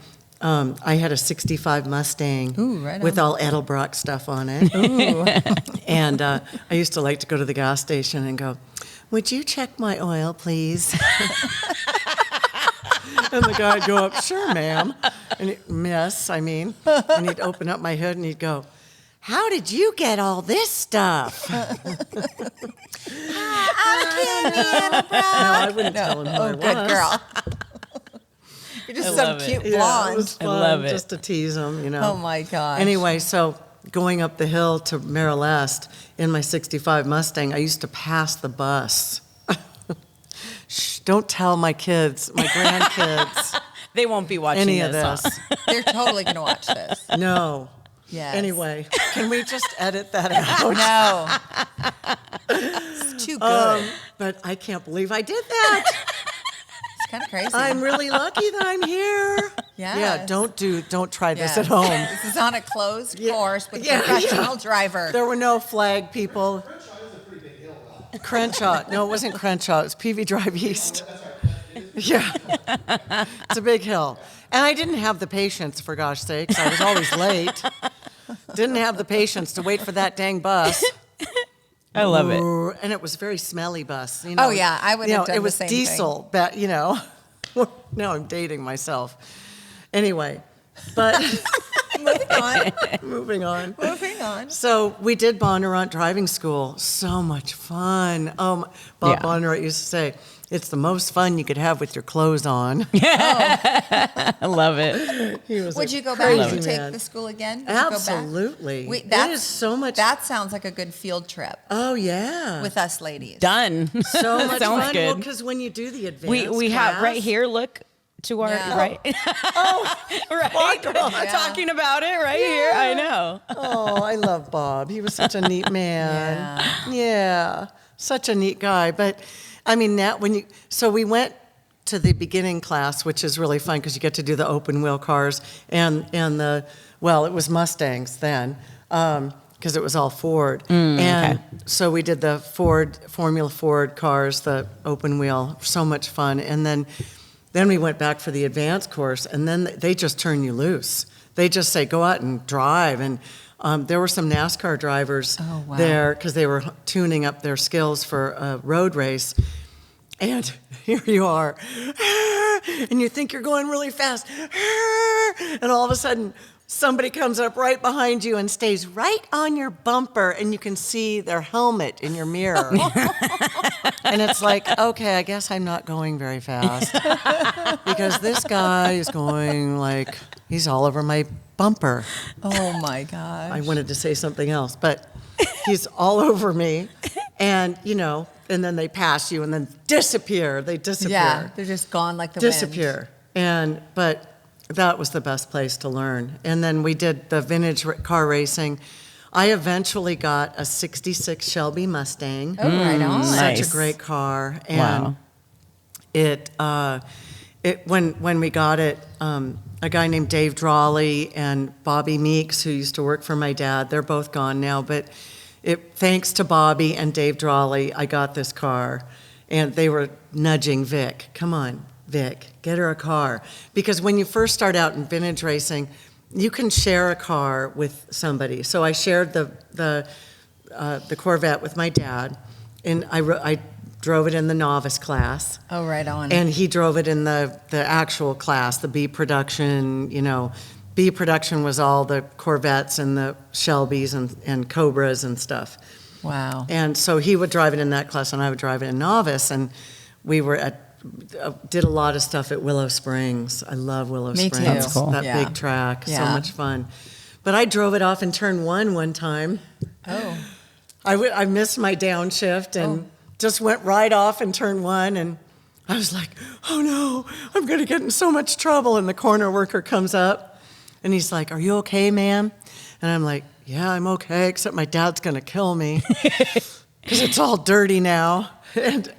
I had a '65 Mustang Ooh, right with on. all Edelbrock stuff on it, and I used to like to go to the gas station and go, "Would you check my oil, please?" And the guy'd go up, "Sure, ma'am." And and he'd open up my hood and he'd go, "How did you get all this stuff?" No, I wouldn't tell him who I was. Good girl. You're just I some love it. cute Yeah, it blonde. was fun, I love it. just to tease him, you know. Oh, my gosh. Anyway, so going up the hill to Marylest in my '65 Mustang, I used to pass the bus. Shh, don't tell my kids, my grandkids, They won't be watching any of this. this. They're totally going to watch this. No. Yes. Anyway, can we just edit that out? No. It's too good. But I can't believe I did that. It's kind of crazy. I'm really lucky that I'm here. Yes. Yeah, don't try this Yes. at home. This is on a closed course with Yeah, a professional yeah. driver. There were no flag people. Crenshaw. No, it wasn't Crenshaw. It was PV Drive East. Yeah. It's a big hill. And I didn't have the patience, for gosh sakes. I was always late. Didn't have the patience to wait for that dang bus. I love it. And it was a very smelly bus. You know, Oh, yeah, I would have done it the was same diesel, but you know. Now I'm dating myself. Anyway, but moving on. Moving on. So we did Bondurant driving school. So much fun. Bob Yeah. Bondurant used to say, "It's the most fun you could have with your clothes on." I love it. He was Would a you go back crazy and take man. the school again? Would you go back? Absolutely. Wait, It is so much. That sounds like a good field trip Oh yeah. with us ladies. Done. so much Sounds fun. good. Because when you do the advanced We have right class- here. Look to our Yeah. right. right. Yeah. Talking about it right here. I know. Oh, I love Bob. He was such a neat man. Yeah, such a neat guy. But I mean, now so we went to the beginning class, which is really fun because you get to do the open wheel cars and it was Mustangs then. Because it was all Ford. And so we did the Formula Ford cars, the open wheel, so much fun. And then we went back for the advanced course, and then they just turn you loose. They just say, go out and drive. And there were some NASCAR drivers there because they were tuning up their skills for a road race. And here you are, and you think you're going really fast, and all of a sudden, somebody comes up right behind you and stays right on your bumper, and you can see their helmet in your mirror. And it's like, okay, I guess I'm not going very fast because this guy is going like he's all over my bumper. Oh my gosh. I wanted to say something else, but he's all over me, and and then they pass you and then disappear. They disappear. Yeah, they're just gone like the disappear. But that was the best place to learn. And then we did the vintage car racing. I eventually got a '66 Shelby Mustang. Oh, right on. Such Nice. a great car. Wow. And when we got it, a guy named Dave Drawley and Bobby Meeks, who used to work for my dad, they're both gone now, but thanks to Bobby and Dave Drawley, I got this car. And they were nudging Vic, come on, Vic, get her a car. Because when you first start out in vintage racing, you can share a car with somebody. So I shared the Corvette with my dad, and I drove it in the novice class. Oh, right on. And he drove it in the actual class, the B production. B production was all the Corvettes and the Shelbys and Cobras and stuff. Wow. And so he would drive it in that class, and I would drive it in novice. And we did a lot of stuff at Willow Springs. I love Willow Me too. Springs. That's cool. That Yeah. big track, so Yeah. much fun. But I drove it off in turn one time. Oh. I missed my downshift and just went right off in turn one, and I was like, oh no, I'm going to get in so much trouble. And the corner worker comes up, and he's like, are you okay, ma'am? And I'm like, yeah, I'm okay, except my dad's going to kill me because it's all dirty now. And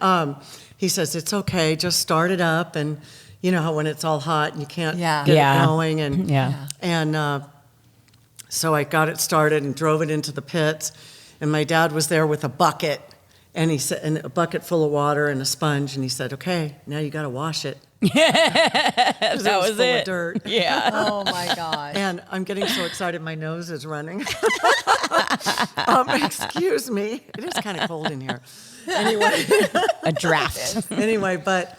he says, it's okay, just start it up. And you know how when it's all hot and you can't get it going. And so I got it started and drove it into the pits. And my dad was there with a bucket, and he said, and a bucket full of water and a sponge. And he said, okay, now you got to wash it. That was full it. of dirt. Yeah. Oh my gosh. And I'm getting so excited, my nose is running. Excuse me. It is kind of cold in here. Anyway. A draft. Anyway, but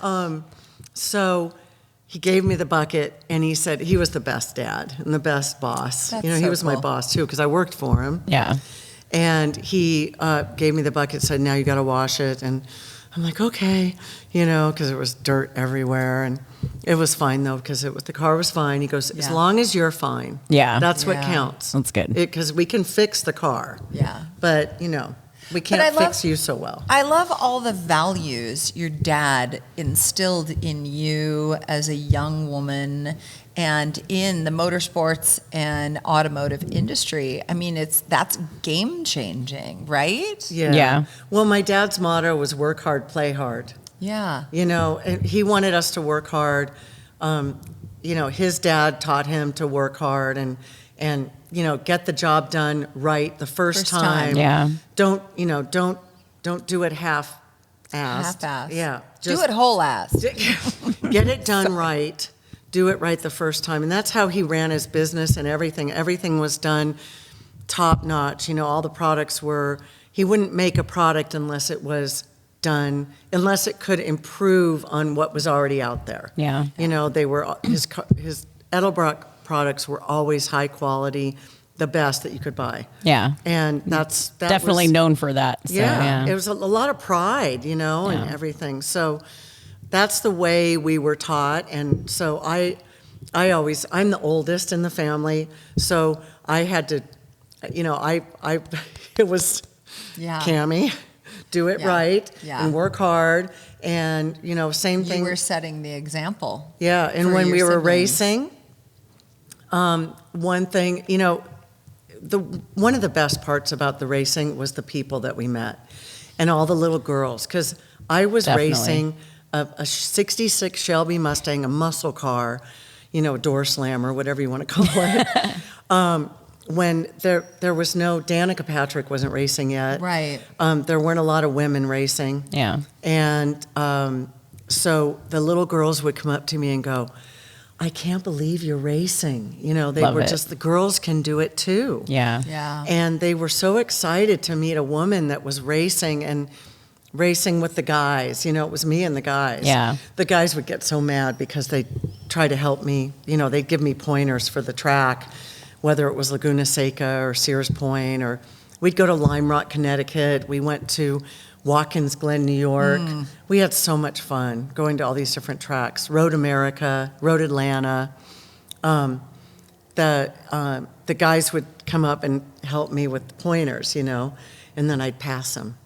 so he gave me the bucket, and he said he was the best dad and the best boss. That's he so was my cool. boss too, because I worked for him. Yeah. And he gave me the bucket, said, now you got to wash it. And I'm like, okay, because there was dirt everywhere. And it was fine, though, because the car was fine. He goes, as Yeah. long as you're fine. Yeah. That's what Yeah. counts. That's good. Because we can fix the car. Yeah. But, we can't I love- fix you so well. I love all the values your dad instilled in you as a young woman and in the motorsports and automotive industry. I mean, that's game changing, right? Yeah. Well, my dad's motto was work hard, play hard. Yeah. And he wanted us to work hard. His dad taught him to work hard and get the job done right the first time. Yeah. Don't do it half-assed. Half-assed. Yeah. Do it whole ass. Get it done right. Do it right the first time. And that's how he ran his business and everything. Everything was done top notch. All the products he wouldn't make a product unless it was done, unless it could improve on what was already out there. Yeah. They were, his Edelbrock products were always high quality, the best that you could buy. Yeah. And that Definitely was, known for that. So, yeah, it was a lot of pride, and everything. So that's the way we were taught. And so I'm the oldest in the family, so I had to, it was Yeah. Camee, do it Yeah. right Yeah. and work hard. And, same You thing. were setting the example. Yeah, and for when your we were siblings. racing, one thing, one of the best parts about the racing was the people that we met and all the little girls, because I was Definitely. racing a '66 Shelby Mustang, a muscle car, door slammer, whatever you want to call it. When there was no, Danica Patrick wasn't racing yet. Right. There weren't a lot of women racing. Yeah. And so the little girls would come up to me and go, I can't believe you're racing. They Love were it. just, the girls can do it too. Yeah. Yeah. And they were so excited to meet a woman that was racing and racing with the guys. It was me and the guys. Yeah. The guys would get so mad because they try to help me. They'd give me pointers for the track. whether it was Laguna Seca or Sears Point, or we'd go to Lime Rock, Connecticut. We went to Watkins Glen, New York. We had so much fun going to all these different tracks. Road America, Road Atlanta. The guys would come up and help me with the pointers, you know, and then I'd pass them.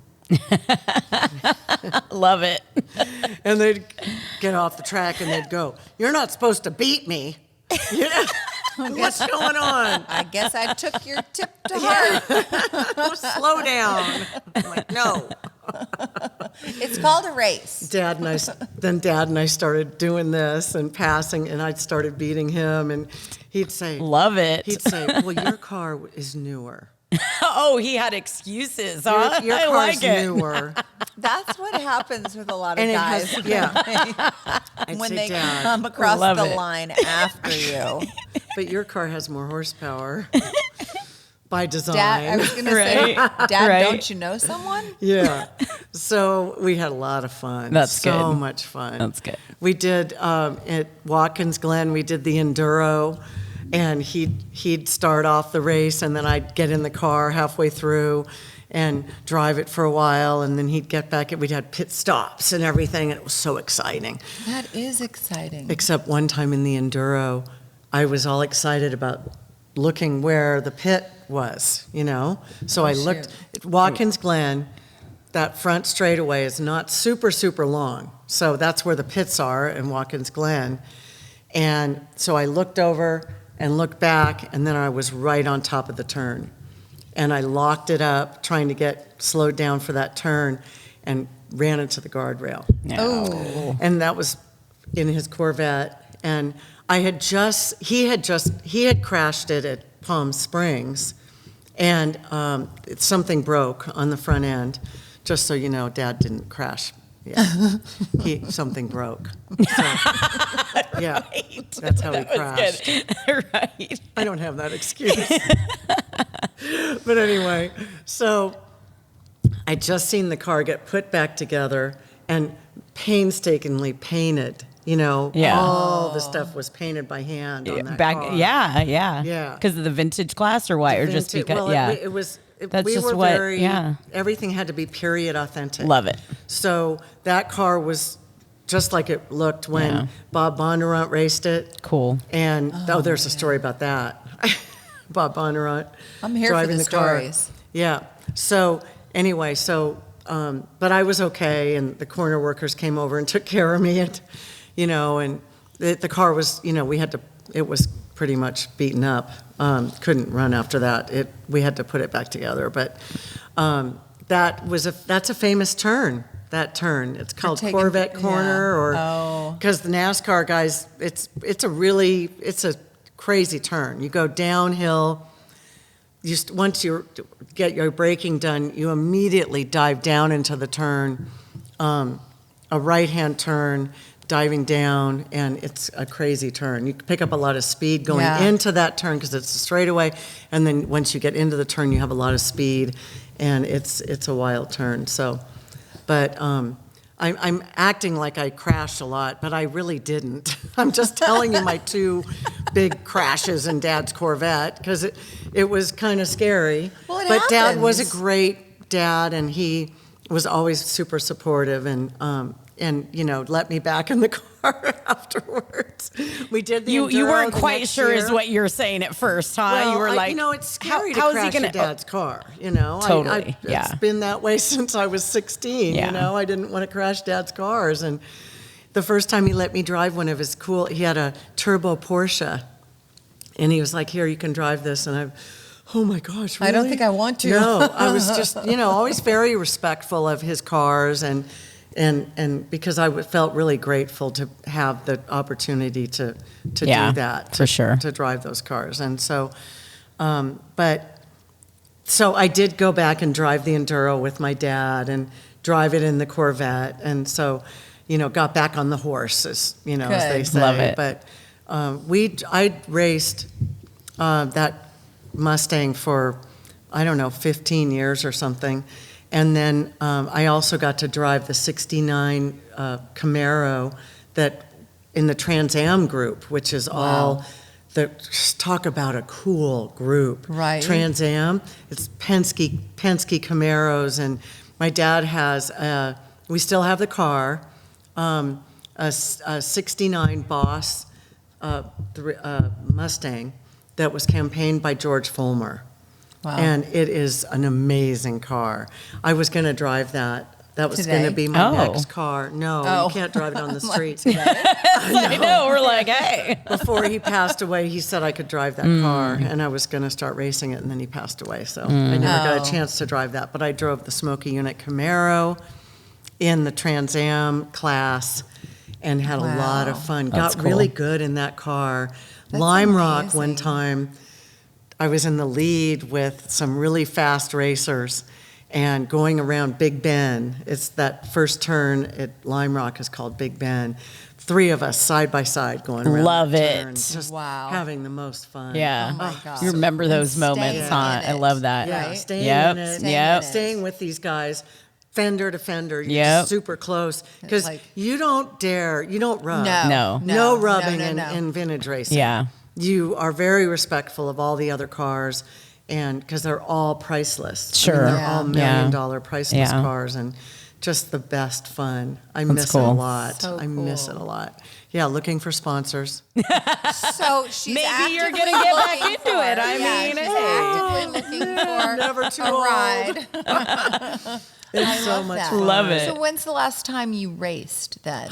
Love it. And they'd get off the track and they'd go, "You're not supposed to beat me." You know? What's going on? I guess I took your tip to heart. Slow down. I'm like, no. It's called a race. Dad and I started doing this and passing, and I started beating him, and he'd say, Love it. He'd say, "Well, your car is newer. Oh, he had excuses, huh? Your I car's like it. newer." That's what happens with a lot of And it guys has, yeah. I'd when say, they "Dad, come across Love the it. line after you. but your car has more horsepower by design." Dad, I was going to say, Right. Dad, Right. don't you know someone? Yeah. So we had a lot of fun. That's so good. much fun. That's good. We did at Watkins Glen, we did the enduro, and he'd start off the race, and then I'd get in the car halfway through and drive it for a while, and then he'd get back, and we'd had pit stops and everything, and it was so exciting. That is exciting. Except one time in the enduro, I was all excited about looking where the pit was, you know? So I looked at Watkins Glen. That front straightaway is not super, super long. So that's where the pits are in Watkins Glen. And so I looked over and looked back, and then I was right on top of the turn. And I locked it up, trying to get slowed down for that turn, and ran into the guardrail. No. And that was in his Corvette. And he had crashed it at Palm Springs, and something broke on the front end. Just so you know, Dad didn't crash. Yeah, something broke. So, yeah, that's how he crashed. Right. I don't have that excuse. But anyway, so I just seen the car get put back together and painstakingly painted. You know, Yeah. all the stuff was painted by hand on that car. Yeah. Yeah. Because of the vintage class or what? Or just Vintage- because, well, yeah. it was. That's we just were what- very. yeah. Everything had to be period authentic. Love it. So that car was just like it looked when Yeah. Bob Bondurant raced it. Cool. And there's a story about that. Bob Bondurant. I'm here for driving the car. stories. Yeah. So anyway, but I was okay, and the corner workers came over and took care of me, and you know, and the car was, you know, it was pretty much beaten up. Couldn't run after that. We had to put it back together, but that's a famous turn. That turn, it's called taking- Corvette Corner, Oh. or because the NASCAR guys, it's a crazy turn. You go downhill. Once you get your braking done, you immediately dive down into the turn, a right-hand turn, diving down, and it's a crazy turn. You pick up a lot of speed going Yeah. into that turn because it's a straightaway, and then once you get into the turn, you have a lot of speed, and it's a wild turn. So, but I'm acting like I crashed a lot, but I really didn't. I'm just telling you my two big crashes in Dad's Corvette because it was kind of scary. Well, it but Dad was a happens. great dad, and he was always super supportive, and you know, let me back in the car afterwards. We did the You enduro weren't the quite next sure is year. what you're saying at first, huh? Well, you were like, you know, it's scary how to is he crash gonna, your dad's car. You know, Totally, yeah. It's been that way since I was 16. Yeah. You know, I didn't want to crash Dad's cars, and the first time he let me drive one of his he had a turbo Porsche, and he was like, "Here, you can drive this," and oh my gosh, really? I don't think I want to. No, I was just, you know, always very respectful of his cars, and because I felt really grateful to have the opportunity to Yeah, do that, for sure. to drive those cars, and so, so I did go back and drive the Enduro with my dad and drive it in the Corvette, and so, you know, got back on the horse, as you know, as Good. they say. Love it. But I raced that Mustang for, I don't know, 15 years or something. And then I also got to drive the 69 Camaro that in the Trans Am group, which is all just talk about a cool group. Right. Trans Am, it's Penske Camaros, and my dad has, we still have the car, a 69 Boss Mustang that was campaigned by George Fulmer. Wow. And it is an amazing car. I was going to drive that. That was Today? going to be my Oh. next car. No, Oh. you can't drive it on the street. I know. We're like, hey. Before he passed away, he said I could drive that car, and I was going to start racing it, and then he passed away. So I never got Oh. a chance to drive that. But I drove the Smoky Unit Camaro in the Trans Am class and had a lot of Wow. fun. That's Got really cool. good in that car. That's Lime Rock one amazing. time, I was in the lead with some really fast racers and going around Big Ben. It's that first turn at Lime Rock is called Big Ben. 3 of us side by side going around. Love that it. turn, just Wow. having the most fun. Yeah. Oh my gosh. You remember those And moments, staying huh? in I it. love that. Yeah, Right? staying Yep. in it, Staying Yep. in it. staying with these guys, fender to fender, you're Yep. just super close. Because like- you don't rub. No. No. rubbing no, in, no. in vintage racing. Yeah. You are very respectful of all the other cars, and because they're all priceless. Sure. they're Yeah. all Yeah. $1 million priceless Yeah. cars, and just the best fun. I That's miss it cool. a lot. So I miss it cool. a lot. Yeah, looking for sponsors. So she's Maybe you're actively gonna get back looking into for- it. I yeah, mean, she's hey. actively looking for Never too a old. ride. It's so love much that. fun. Love it. So when's the last time you raced then?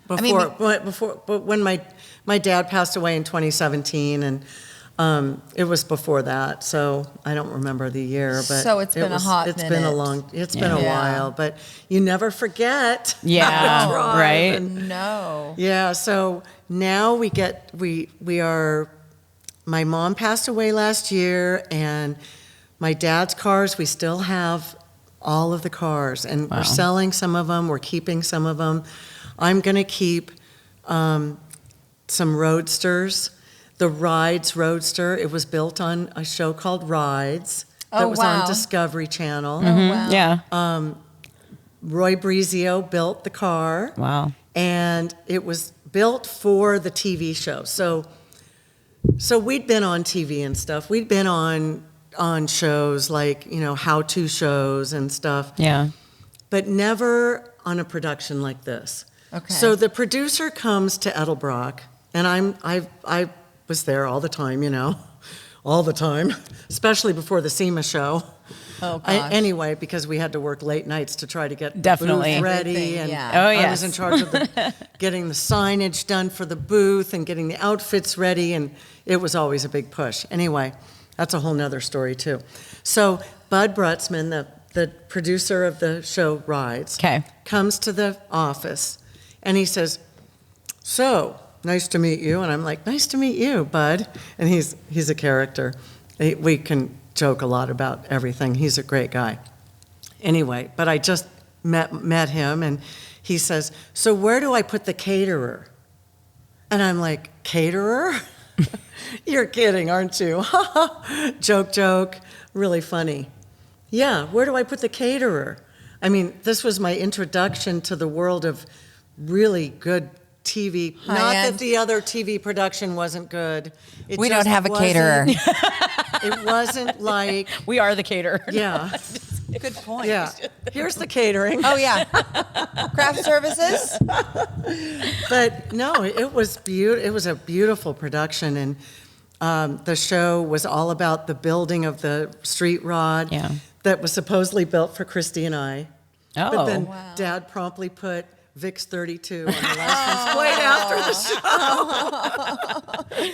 Before, mean, but when my dad passed away in 2017, and it was before that, so I don't remember the year. But So it's been a hot It's been a minute. it's been a Yeah. while, but you never forget. Yeah, how to drive, right? and- No. yeah, so now we are. My mom passed away last year, and my dad's cars, we still have all of the cars, and Wow. we're selling some of them, we're keeping some of them. I'm going to keep some Roadsters. The Rides Roadster, it was built on a show called Rides that Oh, was wow. on Discovery Channel. Wow. Yeah. Roy Brizio built the car, Wow. and it was built for the TV show. So we'd been on TV and stuff. We'd been on shows like, how-to shows and stuff, Yeah. but never on a production like this. Okay. So the producer comes to Edelbrock, and I was there all the time, all the time, especially before the SEMA show. Oh, gosh. Anyway, because we had to work late nights to try to get the Definitely. booth ready, Everything, and yeah. Oh, I was yes. in charge of getting the signage done for the booth and getting the outfits ready, and it was always a big push. Anyway, that's a whole nother story too. So Bud Brutzman, the producer of the show Rides, Okay. comes to the office, and he says, "So, nice to meet you." And I'm like, "Nice to meet you, Bud." And he's a character. We can joke a lot about everything. He's a great guy. Anyway, but I just met him, and he says, "So where do I put the caterer?" And I'm like, "Caterer? You're kidding, aren't you?" Joke, really funny. Yeah, where do I put the caterer? I mean, this was my introduction to the world of really good TV. Not High-end. that the other TV production wasn't good. It We don't just have a wasn't- caterer. It wasn't like, We are the caterer. yeah, Good point. yeah. Here's the catering. Oh, yeah. Craft services? But no, it was It was a beautiful production, and the show was all about the building of the street rod Yeah. that was supposedly built for Christy and I. Oh. But then Dad promptly put VIX 32 on the license plate after the show.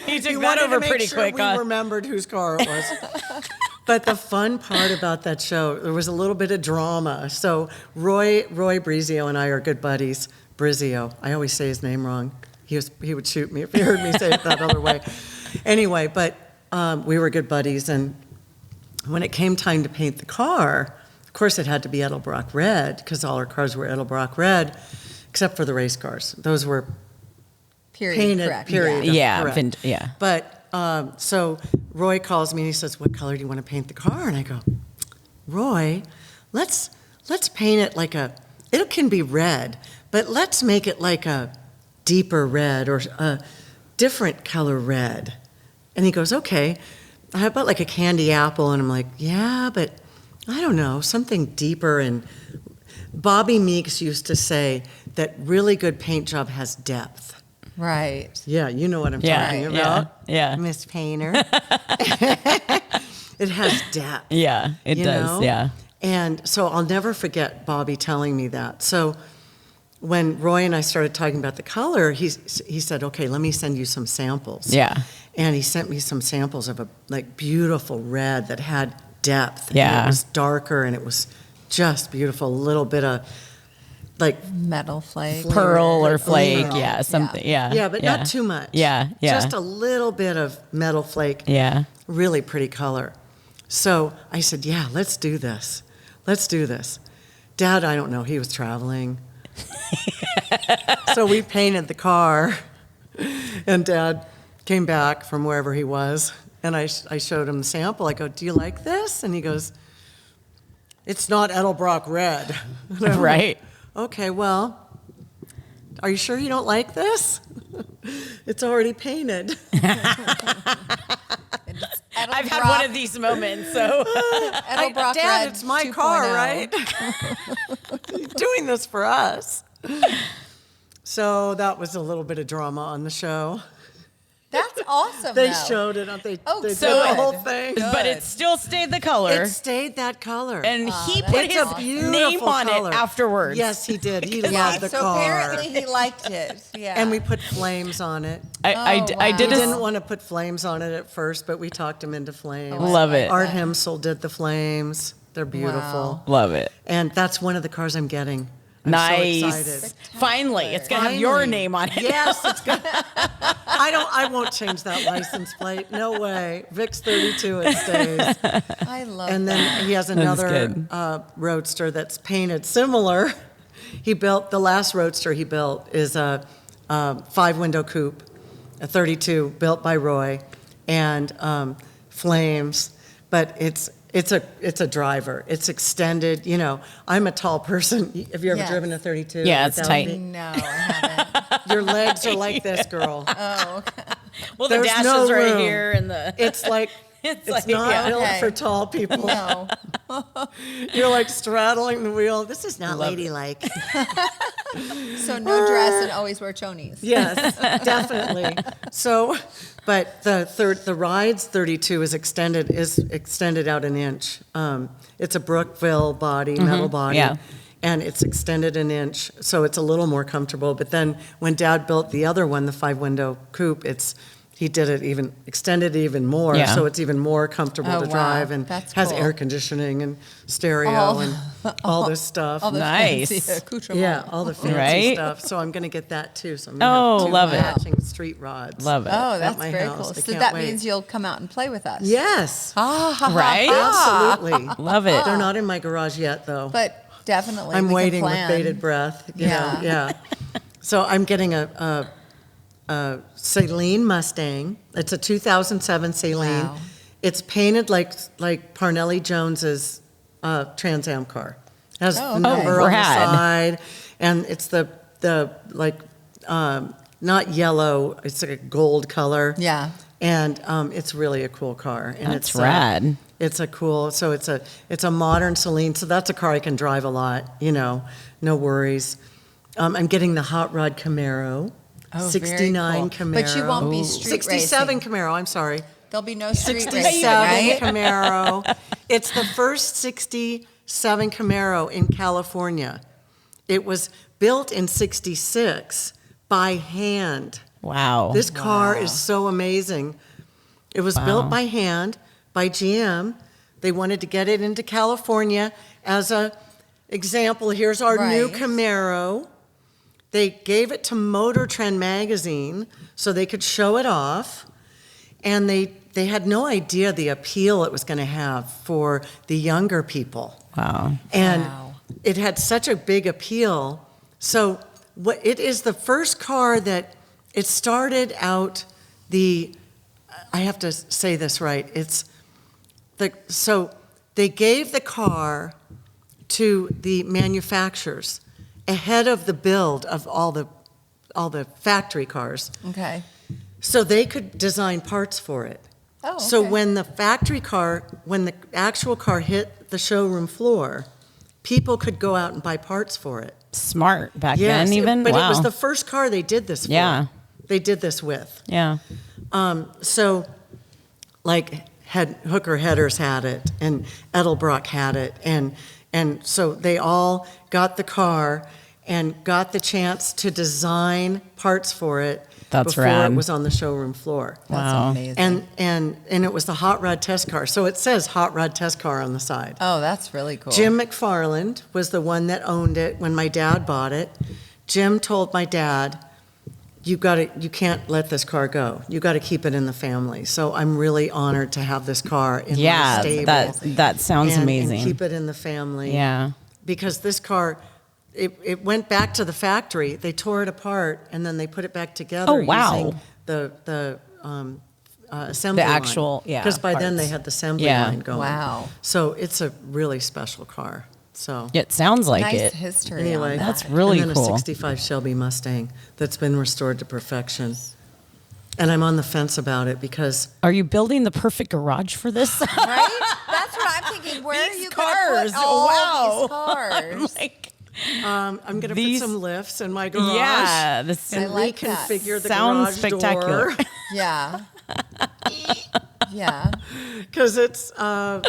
he took He that wanted over to make pretty sure quick. we Huh? remembered whose car it was. But the fun part about that show, there was a little bit of drama. So Roy Brizio and I are good buddies. Brizio, I always say his name wrong. He would shoot me if he heard me say it that other way. Anyway, but we were good buddies, and when it came time to paint the car, of course it had to be Edelbrock red, because all our cars were Edelbrock red, except for the race cars. Those were Period. painted, Correct. period. Yeah. Correct. Yeah. But so Roy calls me and he says, "What color do you want to paint the car?" And I go, "Roy, let's paint it like it can be red, but let's make it like a deeper red or a different color red." And he goes, okay, how about like a candy apple? And I'm like, yeah, but I don't know, something deeper. And Bobby Meeks used to say that really good paint job has depth. Right. Yeah, you know what I'm Yeah, talking yeah, about. yeah. Miss Painter. It has depth. Yeah, it you does. know? Yeah. And so I'll never forget Bobby telling me that. So when Roy and I started talking about the color, he said, okay, let me send you some samples. Yeah. And he sent me some samples of a like beautiful red that had depth. Yeah. And it was darker and it was just beautiful. A little bit of like, Metal flake. Pearl or flake. Pearl. Yeah. Something. Yeah. yeah, but not too much. Yeah. Yeah. Just a little bit of metal flake. Yeah. Really pretty color. So I said, yeah, let's do this. Let's do this. Dad, I don't know, he was traveling. So we painted the car, and Dad came back from wherever he was, and I showed him the sample. I go, do you like this? And he goes, it's not Edelbrock red. Right. Okay, well, are you sure you don't like this? It's already painted. I've had one of these moments, so. Edelbrock Dad, Red it's my 2.0. car, right? You're doing this for us. So that was a little bit of drama on the show. That's awesome. They though. showed it. They did so the good. whole thing. But it still stayed the color. It stayed that color. And he that's put it's his a beautiful name on color. it afterwards. Yes, he did. He Yeah, loved the so car. apparently he liked it. Yeah. And we put flames on it. I wow. did He a didn't want to put flames on it at first, but we talked him into flames. Love it. Art Hemsel did the flames. They're beautiful. Wow. Love it. And that's one of the cars I'm getting. I'm Nice. so excited. Finally, it's gonna have your Finally. name on it. Yes, it's good. I won't change that license plate. No way. Vic's 32, it stays. I love And that. then he has good. another roadster that's painted similar. He built, the last roadster he built is a 5-window coupe, a 32, built by Roy, and flames, but it's a driver. It's extended. You know, I'm a tall person. Have you ever Yes. driven a 32? Yeah, it's without tight. me? No, I haven't. Your legs are like this, girl. Oh, okay. Well, the There's dash no is right room. here, and the It's like It's it's like, not yeah. built Okay. for tall people. No. You're like straddling the wheel. This is not Love it. ladylike. So no dress and always wear chonies. Yes, definitely. So, but the Rides 32 is extended out an inch. It's a Brookville body, metal body. yeah. And it's extended an inch, so it's a little more comfortable. But then when Dad built the other one, the 5-window coupe, he did it extended it even more, Yeah. so it's even more comfortable Oh, to wow. drive and That's has cool. air conditioning and stereo All- and all this stuff. All the Nice. fancy accoutrements. Yeah, all the fancy Right? stuff. So I'm going to get that too. So I'm Oh, going to have love two it. matching street rods. love it. Oh, that's my very house. cool. I So can't that wait. means you'll come out and play with us. Yes, Right? absolutely. Love it. They're not in my garage yet, though. But definitely, I'm we can waiting with plan. bated breath. You Yeah. know, yeah. So I'm getting a Saleen Mustang. It's a 2007 Saleen. Wow. It's painted like Parnelli Jones's Trans Am car. It has Oh, the okay. number on the Rad. side, and it's the not yellow. It's like a gold color. Yeah. And it's really a cool car. And That's it's rad. It's a cool. So it's a modern Saleen. So that's a car I can drive a lot. You know, no worries. I'm getting the Hot Rod Camaro. Oh, 69 very cool. Camaro. But you won't be street 67 racing. Camaro. I'm sorry. There'll be no street 67 racing, right? Camaro. It's the first 67 Camaro in California. It was built in 66 by hand. Wow. This car is so amazing. It was built by hand by GM. They wanted to get it into California as a example. Here's our new Right. Camaro. They gave it to Motor Trend magazine so they could show it off, and they had no idea the appeal it was going to have for the younger people. Wow. And Wow. it had such a big appeal. So it is the first car that it started out I have to say this right. So they gave the car to the manufacturers ahead of the build of all the factory cars. Okay. So they could design parts for it. Oh, So okay. when the actual car hit the showroom floor, people could go out and buy parts for it. Smart back Yes, then, even. but wow. it was the first car they did this for. Yeah. They did this with. yeah. So, like, Hooker Headers had it, and Edelbrock had it, and so they all got the car and got the chance to design parts for it That's before rad. it was on the showroom floor. That's Wow. amazing. And it was the hot rod test car. So it says hot rod test car on the side. Oh, that's really cool. Jim McFarland was the one that owned it when my dad bought it. Jim told my dad, you can't let this car go. You got to keep it in the family. So I'm really honored to have this car in my Yeah. stable. That sounds amazing. And keep it in the family. yeah. Because this car, it went back to the factory. They tore it apart and then they put it back together. Oh, wow. Using the assembly The line. actual, yeah, Because by then they parts. had the assembly Yeah. line going. Wow. So it's a really special car. So It sounds like nice it. history. anyway, on that. That's really and then cool. a 65 Shelby Mustang that's been restored to perfection. And I'm on the fence about it because Are you building the perfect garage for this? Right? That's what I'm thinking. Where are These you cars, going to put all wow. these cars? like, I'm going to put These- some lifts in my garage. yeah. This And I like that. reconfigure the sounds garage spectacular. door. Yeah. Yeah. Because it's, I'm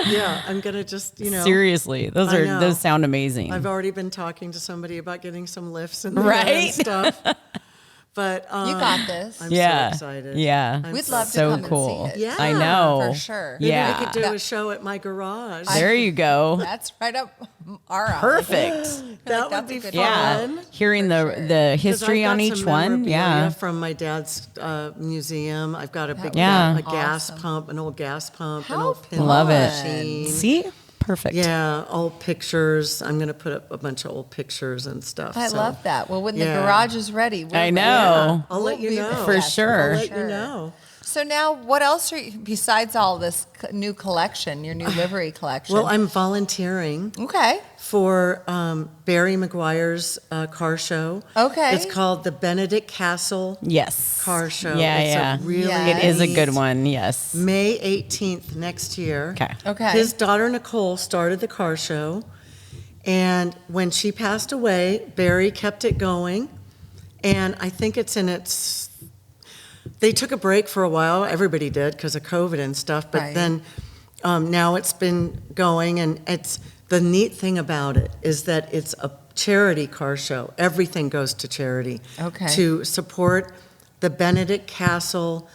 going to just, Seriously, I know. those sound amazing. I've already been talking to somebody about getting some lifts in there Right? and stuff. But You got this. I'm yeah. so excited. Yeah. I'm We'd so love to so come cool. and see it. Yeah. I know. For sure. Maybe Yeah. I could do a show at my garage. There you go. That's right up our alley. Perfect. That would that's be a good Yeah. fun. Hearing the 'Cause I've history on got each some one. memorabilia Yeah. From my dad's museum. I've got a big Yeah. a gas awesome. pump, an old gas pump, an How old pin Love it. machine. See? Perfect. Yeah, old pictures. I'm going to put up a bunch of old pictures and stuff. I so. love that. Well, when the Yeah. garage is ready, I know. I'll let you be know. there. For Yes, sure. I'll let you know. So now, what else are you, besides all this new collection, your new livery collection? Well, I'm volunteering okay. for Barry McGuire's car show. Okay. It's called the Benedict Castle Yes. Car Show. Yeah, it's yeah. a really Yeah. It is a neat- good one. Yes. May 18th next year. Okay. Okay. His daughter Nicole started the car show, and when she passed away, Barry kept it going, and I think it's in its. They took a break for a while. Everybody did because of COVID and stuff, but Right. then now it's been going, and it's the neat thing about it is that it's a charity car show. Everything goes to charity. Okay. To support the Benedict Castle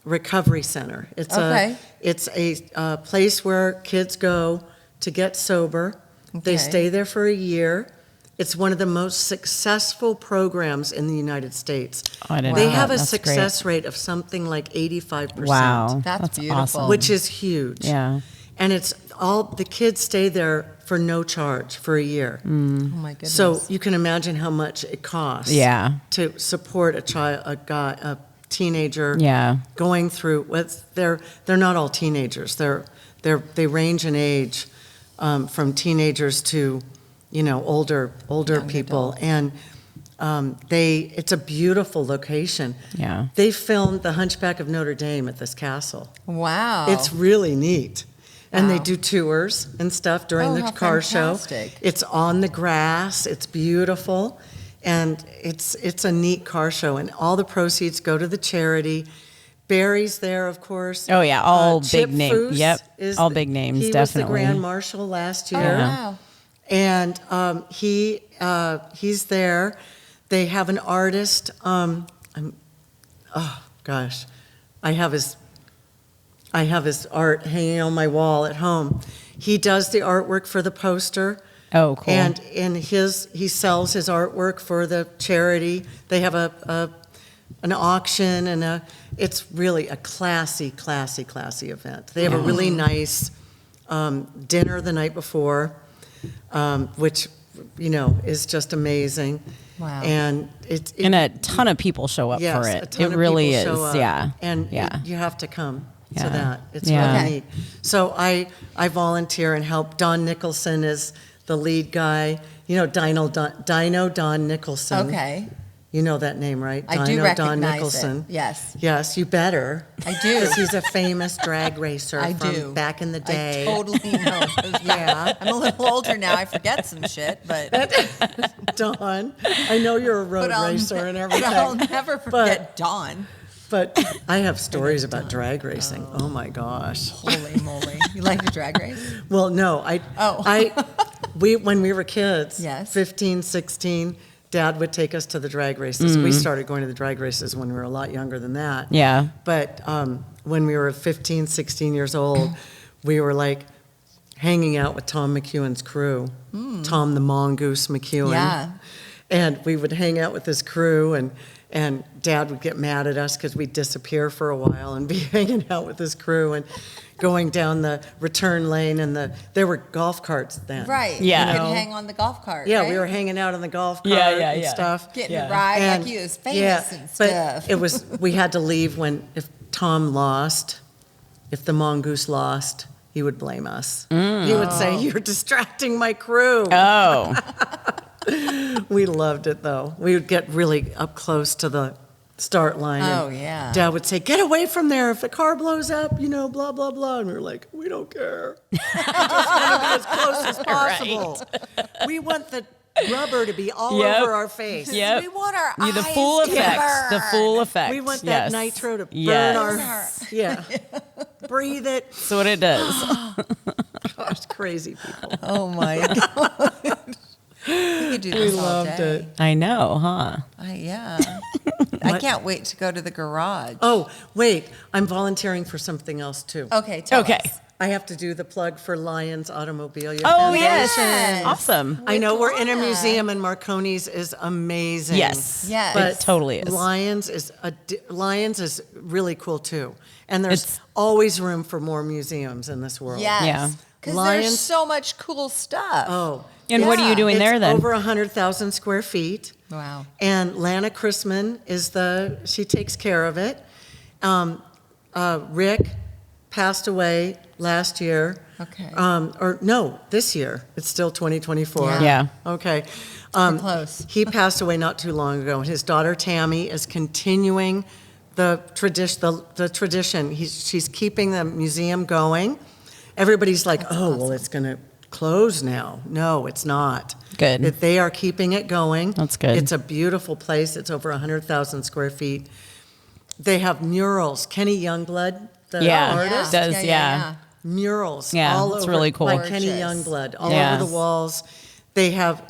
Recovery Center. Okay. It's a place where kids go to get sober. They Okay. stay there for a year. It's one of the most successful programs in the United States. Oh, I didn't They know have that. a That's success rate of something like 85%. Wow. That's beautiful. awesome. Which is huge. Yeah. And it's all, the kids stay there for no charge for a year. Oh my goodness. So you can imagine how much it costs. Yeah. To support a teenager. Yeah. Going through they're not all teenagers. They range in age from teenagers to older Young people, adult. and it's a beautiful location. Yeah. They filmed The Hunchback of Notre Dame at this castle. wow. It's really neat. And they Wow. do tours and stuff during Oh, the how car show. fantastic. It's on the grass. It's beautiful. And it's a neat car show. And all the proceeds go to the charity. Barry's there, of course. Oh, yeah, all Chip big name- Foose yep, is all the- big names, He definitely. was the Grand Marshal last Oh, year. wow. And he's there. They have an artist. Oh gosh, I have his art hanging on my wall at home. He does the artwork for the poster. Oh, cool. And he sells his artwork for the charity. They have an auction, and it's really a classy event. They have a really nice dinner the night before, which is just amazing. Wow. And And a ton of people show up yes, for a it. ton It of really people is. show up. Yeah. And yeah. you have to come Yeah. to that. It's Yeah. really Okay. neat. So I volunteer and help. Don Nicholson is the lead guy. Dino Don Nicholson. Okay. You know that name, right? I do Don recognize Nicholson. it. Yes. Yes, you better. I do. Because he's a famous drag racer I from do. back in the day. I totally know. Yeah. I'm a little older now. I forget some shit, but Don, I know you're a road racer and everything. But I'll never forget Dawn. But I have stories about drag racing. Oh my gosh. Holy moly! You like to drag race? Well, no, when we were kids, Yes. 15, 16, Dad would take us to the drag races. We started going to the drag races when we were a lot younger than that. Yeah. But when we were 15, 16 years old, we were like hanging out with Tom McEwen's crew, Tom the Mongoose McEwen. Yeah. And we would hang out with his crew, and Dad would get mad at us because we'd disappear for a while and be hanging out with his crew and going down the return lane, and there were golf carts then. Right. Yeah. You You could know? hang on the golf cart. Yeah, right? we were hanging out on the golf cart Yeah, and yeah. stuff. getting Yeah. a ride And- like he was famous and stuff. But it was, we had to leave if Tom lost, if the mongoose lost, he would blame us. He would say, "You're distracting my crew." Oh. We loved it though. We would get really up close to the start line. Oh, and yeah. Dad would say, "Get away from there. If the car blows up, blah, blah, blah." And we were like, "We don't care. We just want to be as close as possible. We want the rubber to be all Yep. over our face. Yep. We want our The eyes full to effect. burn. The full effect. We want Yes. that nitro to burn Yes. yeah. Breathe it." That's what it does. Gosh, crazy people. Oh my god. We could do We this all loved day. it. I know, huh? Yeah. I can't wait to go to the garage. Oh, wait, I'm volunteering for something else too. Okay. Tell Okay. us. I have to do the plug for Lions Automobilia. Oh, Foundation. yes. Awesome. I know we're in a Donna. museum, and Marconi's is amazing. Yes. Yes. But It totally is. Lions is really cool too, and there's It's- always room for more museums in this world. Yes. Yeah. Because Lions- there's so much cool stuff. Oh. And what are you doing It's there then? Over 100,000 square feet. Wow. And Lana Chrisman she takes care of it. Rick passed away last year. Okay. Or no, this year. It's still 2024. Yeah. Yeah. Okay. We're close. He passed away not too long ago. His daughter Tammy is continuing the tradition. She's keeping the museum going. Everybody's like, "Oh, well, it's going to close now." No, it's not. Good. They are keeping it going. That's good. It's a beautiful place. It's over 100,000 square feet. They have murals. Kenny Youngblood, the Yeah. artist, Does, yeah. murals Yeah, all it's over really cool. by Kenny Gorgeous. Youngblood all Yeah. over the walls. They have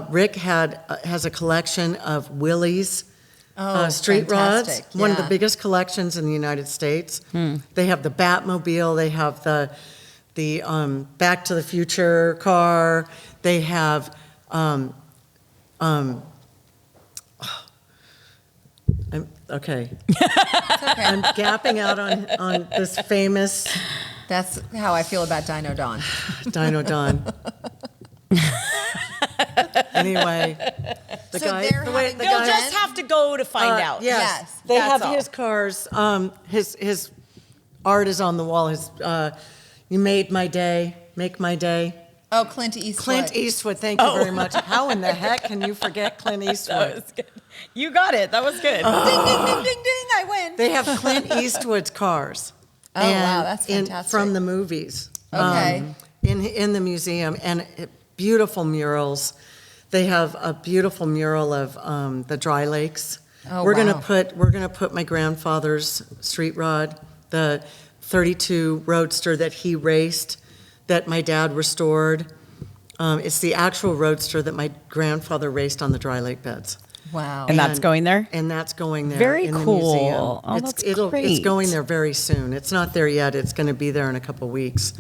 Rick has a collection of Willie's street fantastic. rods, one of the Yeah. biggest collections in the United States. They have the Batmobile. They have the Back to the Future car. They have okay. I'm gapping out on this famous That's how I feel about Dino Dawn. Dino Don. Anyway, the So guy, they're the way having the You'll guy, just have to go to find out. Yes, Yes, they that's have all. his cars. His art is on the wall. His "You made my day, make my day." Oh, Clint Eastwood. Clint Eastwood. Thank you very much. How in the heck can you forget Clint That Eastwood? was good. You got it. That was good. Ding, ding, ding, ding, ding. I win. They have Clint Eastwood's cars. Oh, wow, that's fantastic. From the movies. Okay. In the museum, and beautiful murals. They have a beautiful mural of the Dry Lakes. Oh, we're wow. gonna put my grandfather's street rod, the 32 Roadster that he raced, that my dad restored. It's the actual Roadster that my grandfather raced on the Dry Lake beds. Wow. And that's going there? And that's going there. Very in the cool. museum. Oh, that's It's great. going there very soon. It's not there yet. It's going to be there in a couple weeks.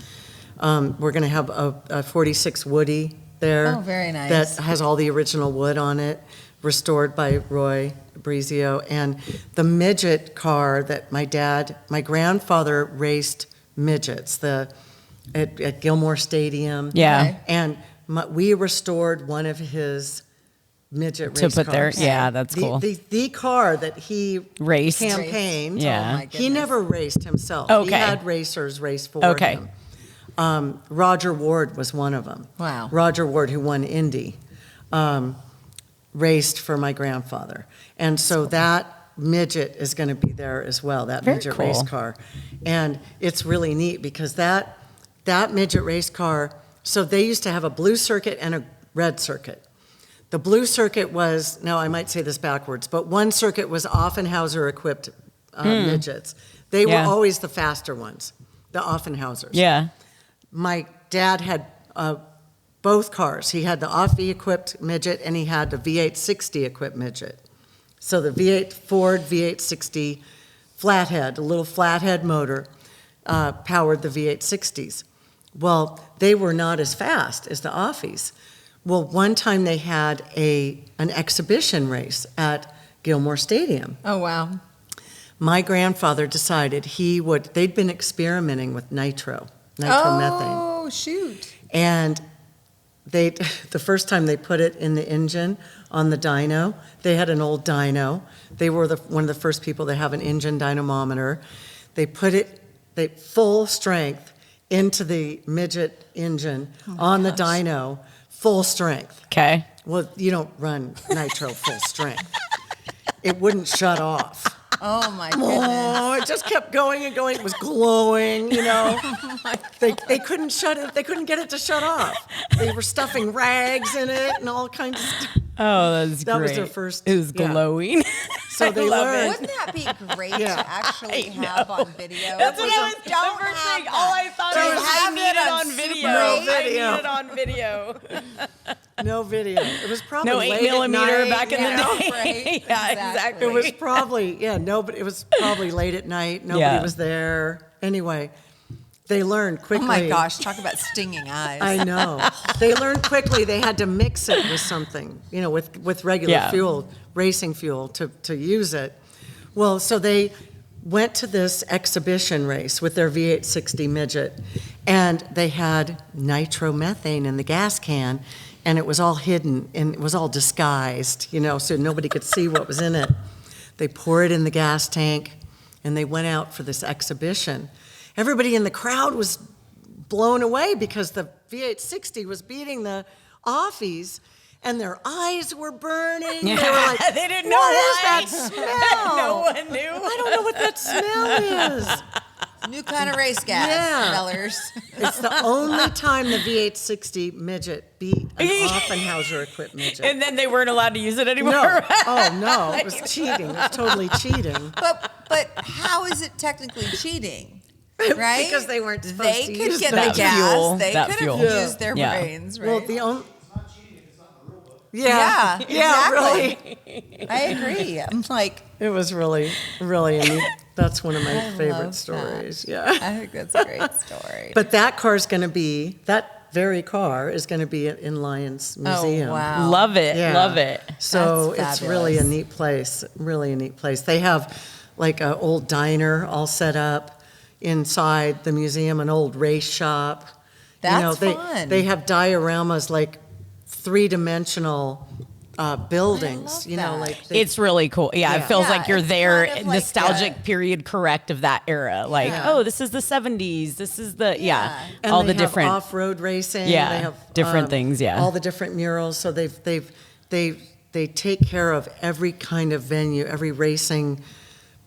We're going to have a 46 Woody there. Oh, very nice. That has all the original wood on it, restored by Roy Brizio. And the Midget car that my grandfather raced midgets at Gilmore Stadium. Yeah. Okay. And we restored one of his midget To race put there. cars. Yeah, that's cool. The car that he Raced. campaigned. Yeah. Oh, my He goodness. never raced himself. Okay. He had racers race for Okay. him. Roger Ward was one of them. Wow. Roger Ward, who won Indy. raced for my grandfather. And so that Midget is going to be there as well, that Very Midget cool. race car. And it's really neat because that Midget race car, so they used to have a blue circuit and a red circuit. The blue circuit was, now I might say this backwards, but one circuit was Offenhauser-equipped midgets. They were Yeah. always the faster ones, the Offenhausers. Yeah. My dad had both cars. He had the Offie-equipped Midget, and he had the V860 equipped Midget. So the V8 Ford V860 flathead, a little flathead motor, powered the V860s. Well, they were not as fast as the Offies. Well, one time they had an exhibition race at Gilmore Stadium. Oh, wow. My grandfather decided they'd been experimenting with nitromethane. Oh, shoot. And the first time they put it in the engine on the dyno, they had an old dyno. They were one of the first people to have an engine dynamometer. They put it full strength into the Midget engine on the dyno, full strength. Okay. Well, you don't run nitro full strength. It wouldn't shut off. Oh, my goodness. Oh, it just kept going and going. It was glowing, you know. They couldn't shut it. They couldn't get it to shut off. They were stuffing rags in it and all kinds of stuff. Oh, that's That great. was their first. It was yeah. glowing. So they love learned. Wouldn't that be great Yeah. to actually have on video? That's If what we I was don't the first have thing. that, All I thought to was I have need it it on Super video. No I video. need it on video. No video. It was probably No late 8mm at night, back in you the know? day. Right, Yeah, exactly. exactly. It was probably but it was probably late at night. Nobody Yeah. was there. Anyway, they learned Oh, quickly. my gosh. Talk about stinging eyes. I know. They learned quickly they had to mix it with something, you know, with regular Yeah. fuel, racing fuel to use it. Well, so they went to this exhibition race with their V860 Midget, and they had nitromethane in the gas can, and it was all hidden, and it was all disguised, you know, so nobody could see what was in it. They pour it in the gas tank, and they went out for this exhibition. Everybody in the crowd was blown away because the V860 was beating the Offies, and their eyes were burning. They were like, They didn't know what why. is that smell? No one knew. I don't know what that smell is. New kind of race gas, Yeah. fellers. It's the only time the V860 Midget beat an Offenhauser-equipped Midget. And then they weren't allowed to use it anymore. No. Oh, no. It was cheating. It was totally cheating. But how is it technically cheating? Right? Because they weren't supposed They to could use get that the gas. fuel. They That could fuel. have Yeah. used their Yeah. brains, right? Well, the only... Yeah, Yeah, exactly. really. I agree. I'm like, It was really, really a neat... That's one of my I favorite love stories. that. Yeah. I think that's a great story. But that car's going to be... That very car is going to be in Lyons Museum. Oh, wow. Love it. Yeah. Love it. So That's it's really a fabulous. neat place, really a neat place. They have like an old diner all set up inside the museum, an old race shop. That's they, fun. They have dioramas, like three-dimensional buildings, love you know, that. like It's really cool. Yeah, Yeah. it feels Yeah, like you're it's there, kind of like nostalgic the- period correct of that era. Like, Yeah. oh, this is the 70s. This is the, and all they the have different. off-road racing. Yeah, they have different things, yeah. all the different murals. So they take care of every kind of venue, every racing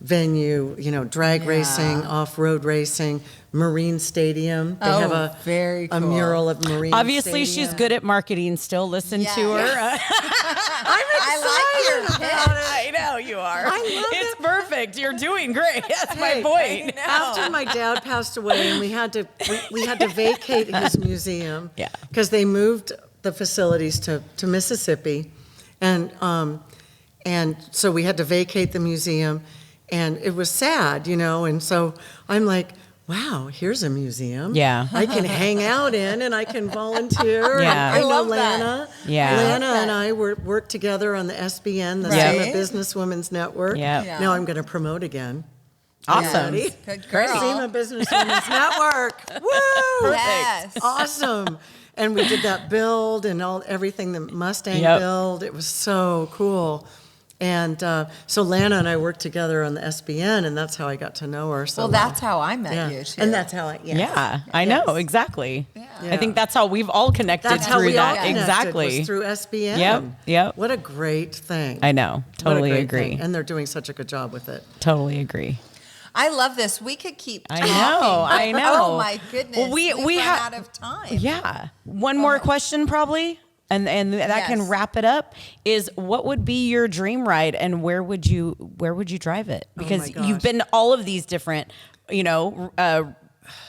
venue. You know, drag Yeah. racing, off-road racing, Marine Stadium. They have a very a cool. mural of Marine. Obviously, Stadium. she's good at marketing still. Listen Yeah. to her. I like your pitch. I know you are. I love It's it. perfect. You're doing great. That's my Hey, point. After my dad passed away, and we had to vacate his museum, Yeah. because they moved the facilities to Mississippi, and so we had to vacate the museum, and it was sad, you know. And so I'm like, wow, here's a museum. Yeah. I can hang out in, and I can volunteer. Yeah. And I know I love that. Lana. Yeah. Lana and I worked together on the SBN, the Right. SEMA Businesswomen's Network. Yep. Yeah. Now I'm going to promote again. Awesome. Ready? Good Great. girl. SEMA Businesswomen's Network. Woo! Yes. Awesome. And we did that build and everything, the Mustang Yep. build. It was so cool. And so Lana and I worked together on the SBN, and that's how I got to know her. So Well, that's how I met yeah. you, too. And that's how I, yes. Yeah, I know, exactly. Yeah. I think that's how we've all connected That's how through we all that. connected, Exactly. was through SBN. Yep. What a great thing. I know. What a Totally great agree. thing. And they're doing such a good job with it. Totally agree. I love this. We could keep I talking. I know. Oh, my goodness. Well, we run have out of time. Yeah. One more question, probably. And that can Yes. wrap it up. Is what would be your dream ride, and where would you drive it? Because you've gosh. been to all of these different,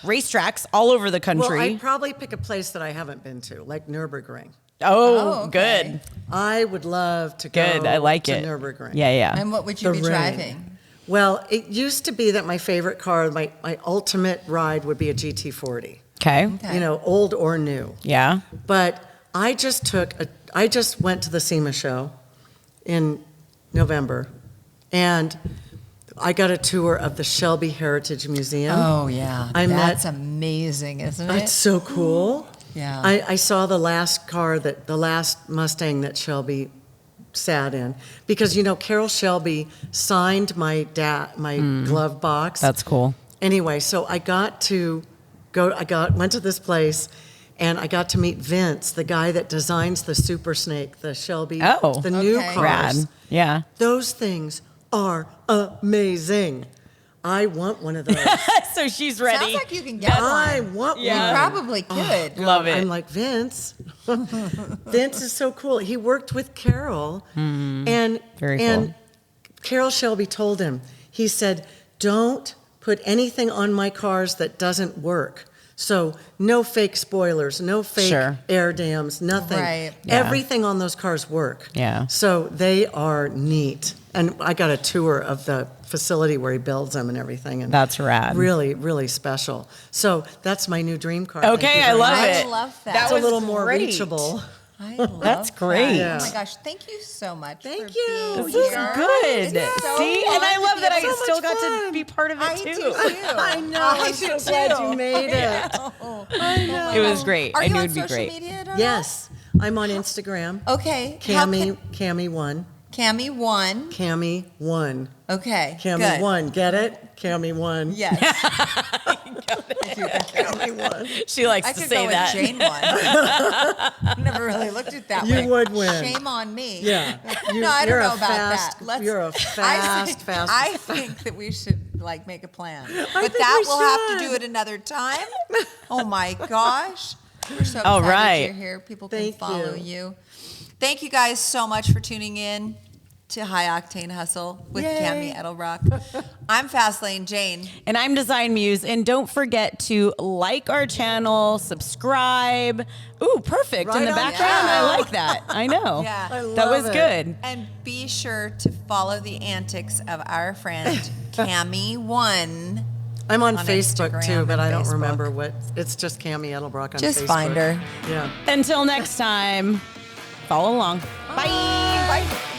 racetracks all over the Well, country. I'd probably pick a place that I haven't been to, like Nürburgring. oh, okay. good. I would love to go Good. I like to it. Nürburgring. Yeah. And what would you The be ring. driving? Well, it used to be that my favorite car, my ultimate ride would be a GT40. Okay. Okay. Old or new. Yeah. But I just went to the SEMA show in November, and I got a tour of the Shelby Heritage Museum. Oh, yeah. That's amazing, isn't It's so cool. Yeah. I saw the last Mustang that Shelby sat in, because Carol Shelby signed my glove box. That's cool. Anyway, so I got to went to this place, and I got to meet Vince, the guy that designs the Super Snake, the Shelby, Oh. the new Okay. cars. Rad. Yeah. Those things are amazing. I want one of those. So she's ready. Sounds like you can get I one. want You Yeah. one. probably could. Love it. I'm like, Vince. Vince is so cool. He worked with Carol, and Very and cool. Carol Shelby told him. He said, "Don't put anything on my cars that doesn't work." So no fake spoilers, no fake Sure. air dams, nothing. Right. Yeah. Everything on those cars work. Yeah. So they are neat. And I got a tour of the facility where he builds them and everything. And That's rad. Really, really special. So that's my new dream car. Okay, Thank you I very love much. it. I love that. It's a was little more great. reachable. I love That's that. great. Yeah. Oh my gosh, thank you so much. Thank for you. being This is here. good. It's so See, fun and I to love be that I able- still got to fun. be part of it I too. do too. I know. I I'm do so glad too. you made it. I know. It was great. Are I you knew on it'd be social great. media at all? Yes, I'm on Instagram. Okay. How Camee1. Camee one. Camee1. Okay. Camee good. 1. Get it? Camee1. Yes. Camee1. She likes I to could say go that. with Jane one. Never really looked at it that way. You would win. Shame on me. Yeah. No, I You're don't a know about fast- that. you're a fast. I think that we should make a plan, but think that we we'll have to should. do it another time. Oh my gosh, we're so All excited right. you're here. People can Thank follow you. you. Thank you guys so much for tuning in to High Octane Hustle with Yay. Camee Edelbrock. I'm Fastlane Jane. And I'm Design Muse. And don't forget to like our channel, subscribe. Ooh, perfect. Right In the on background. cue. I like that. I know. Yeah. I That was love it. good. And be sure to follow the antics of our friend Camee One. I'm on On Facebook Instagram too, but and I don't Facebook. remember what. It's just Camee Edelbrock on Just Facebook. find her. Yeah. Until next time, follow along. Bye. Bye.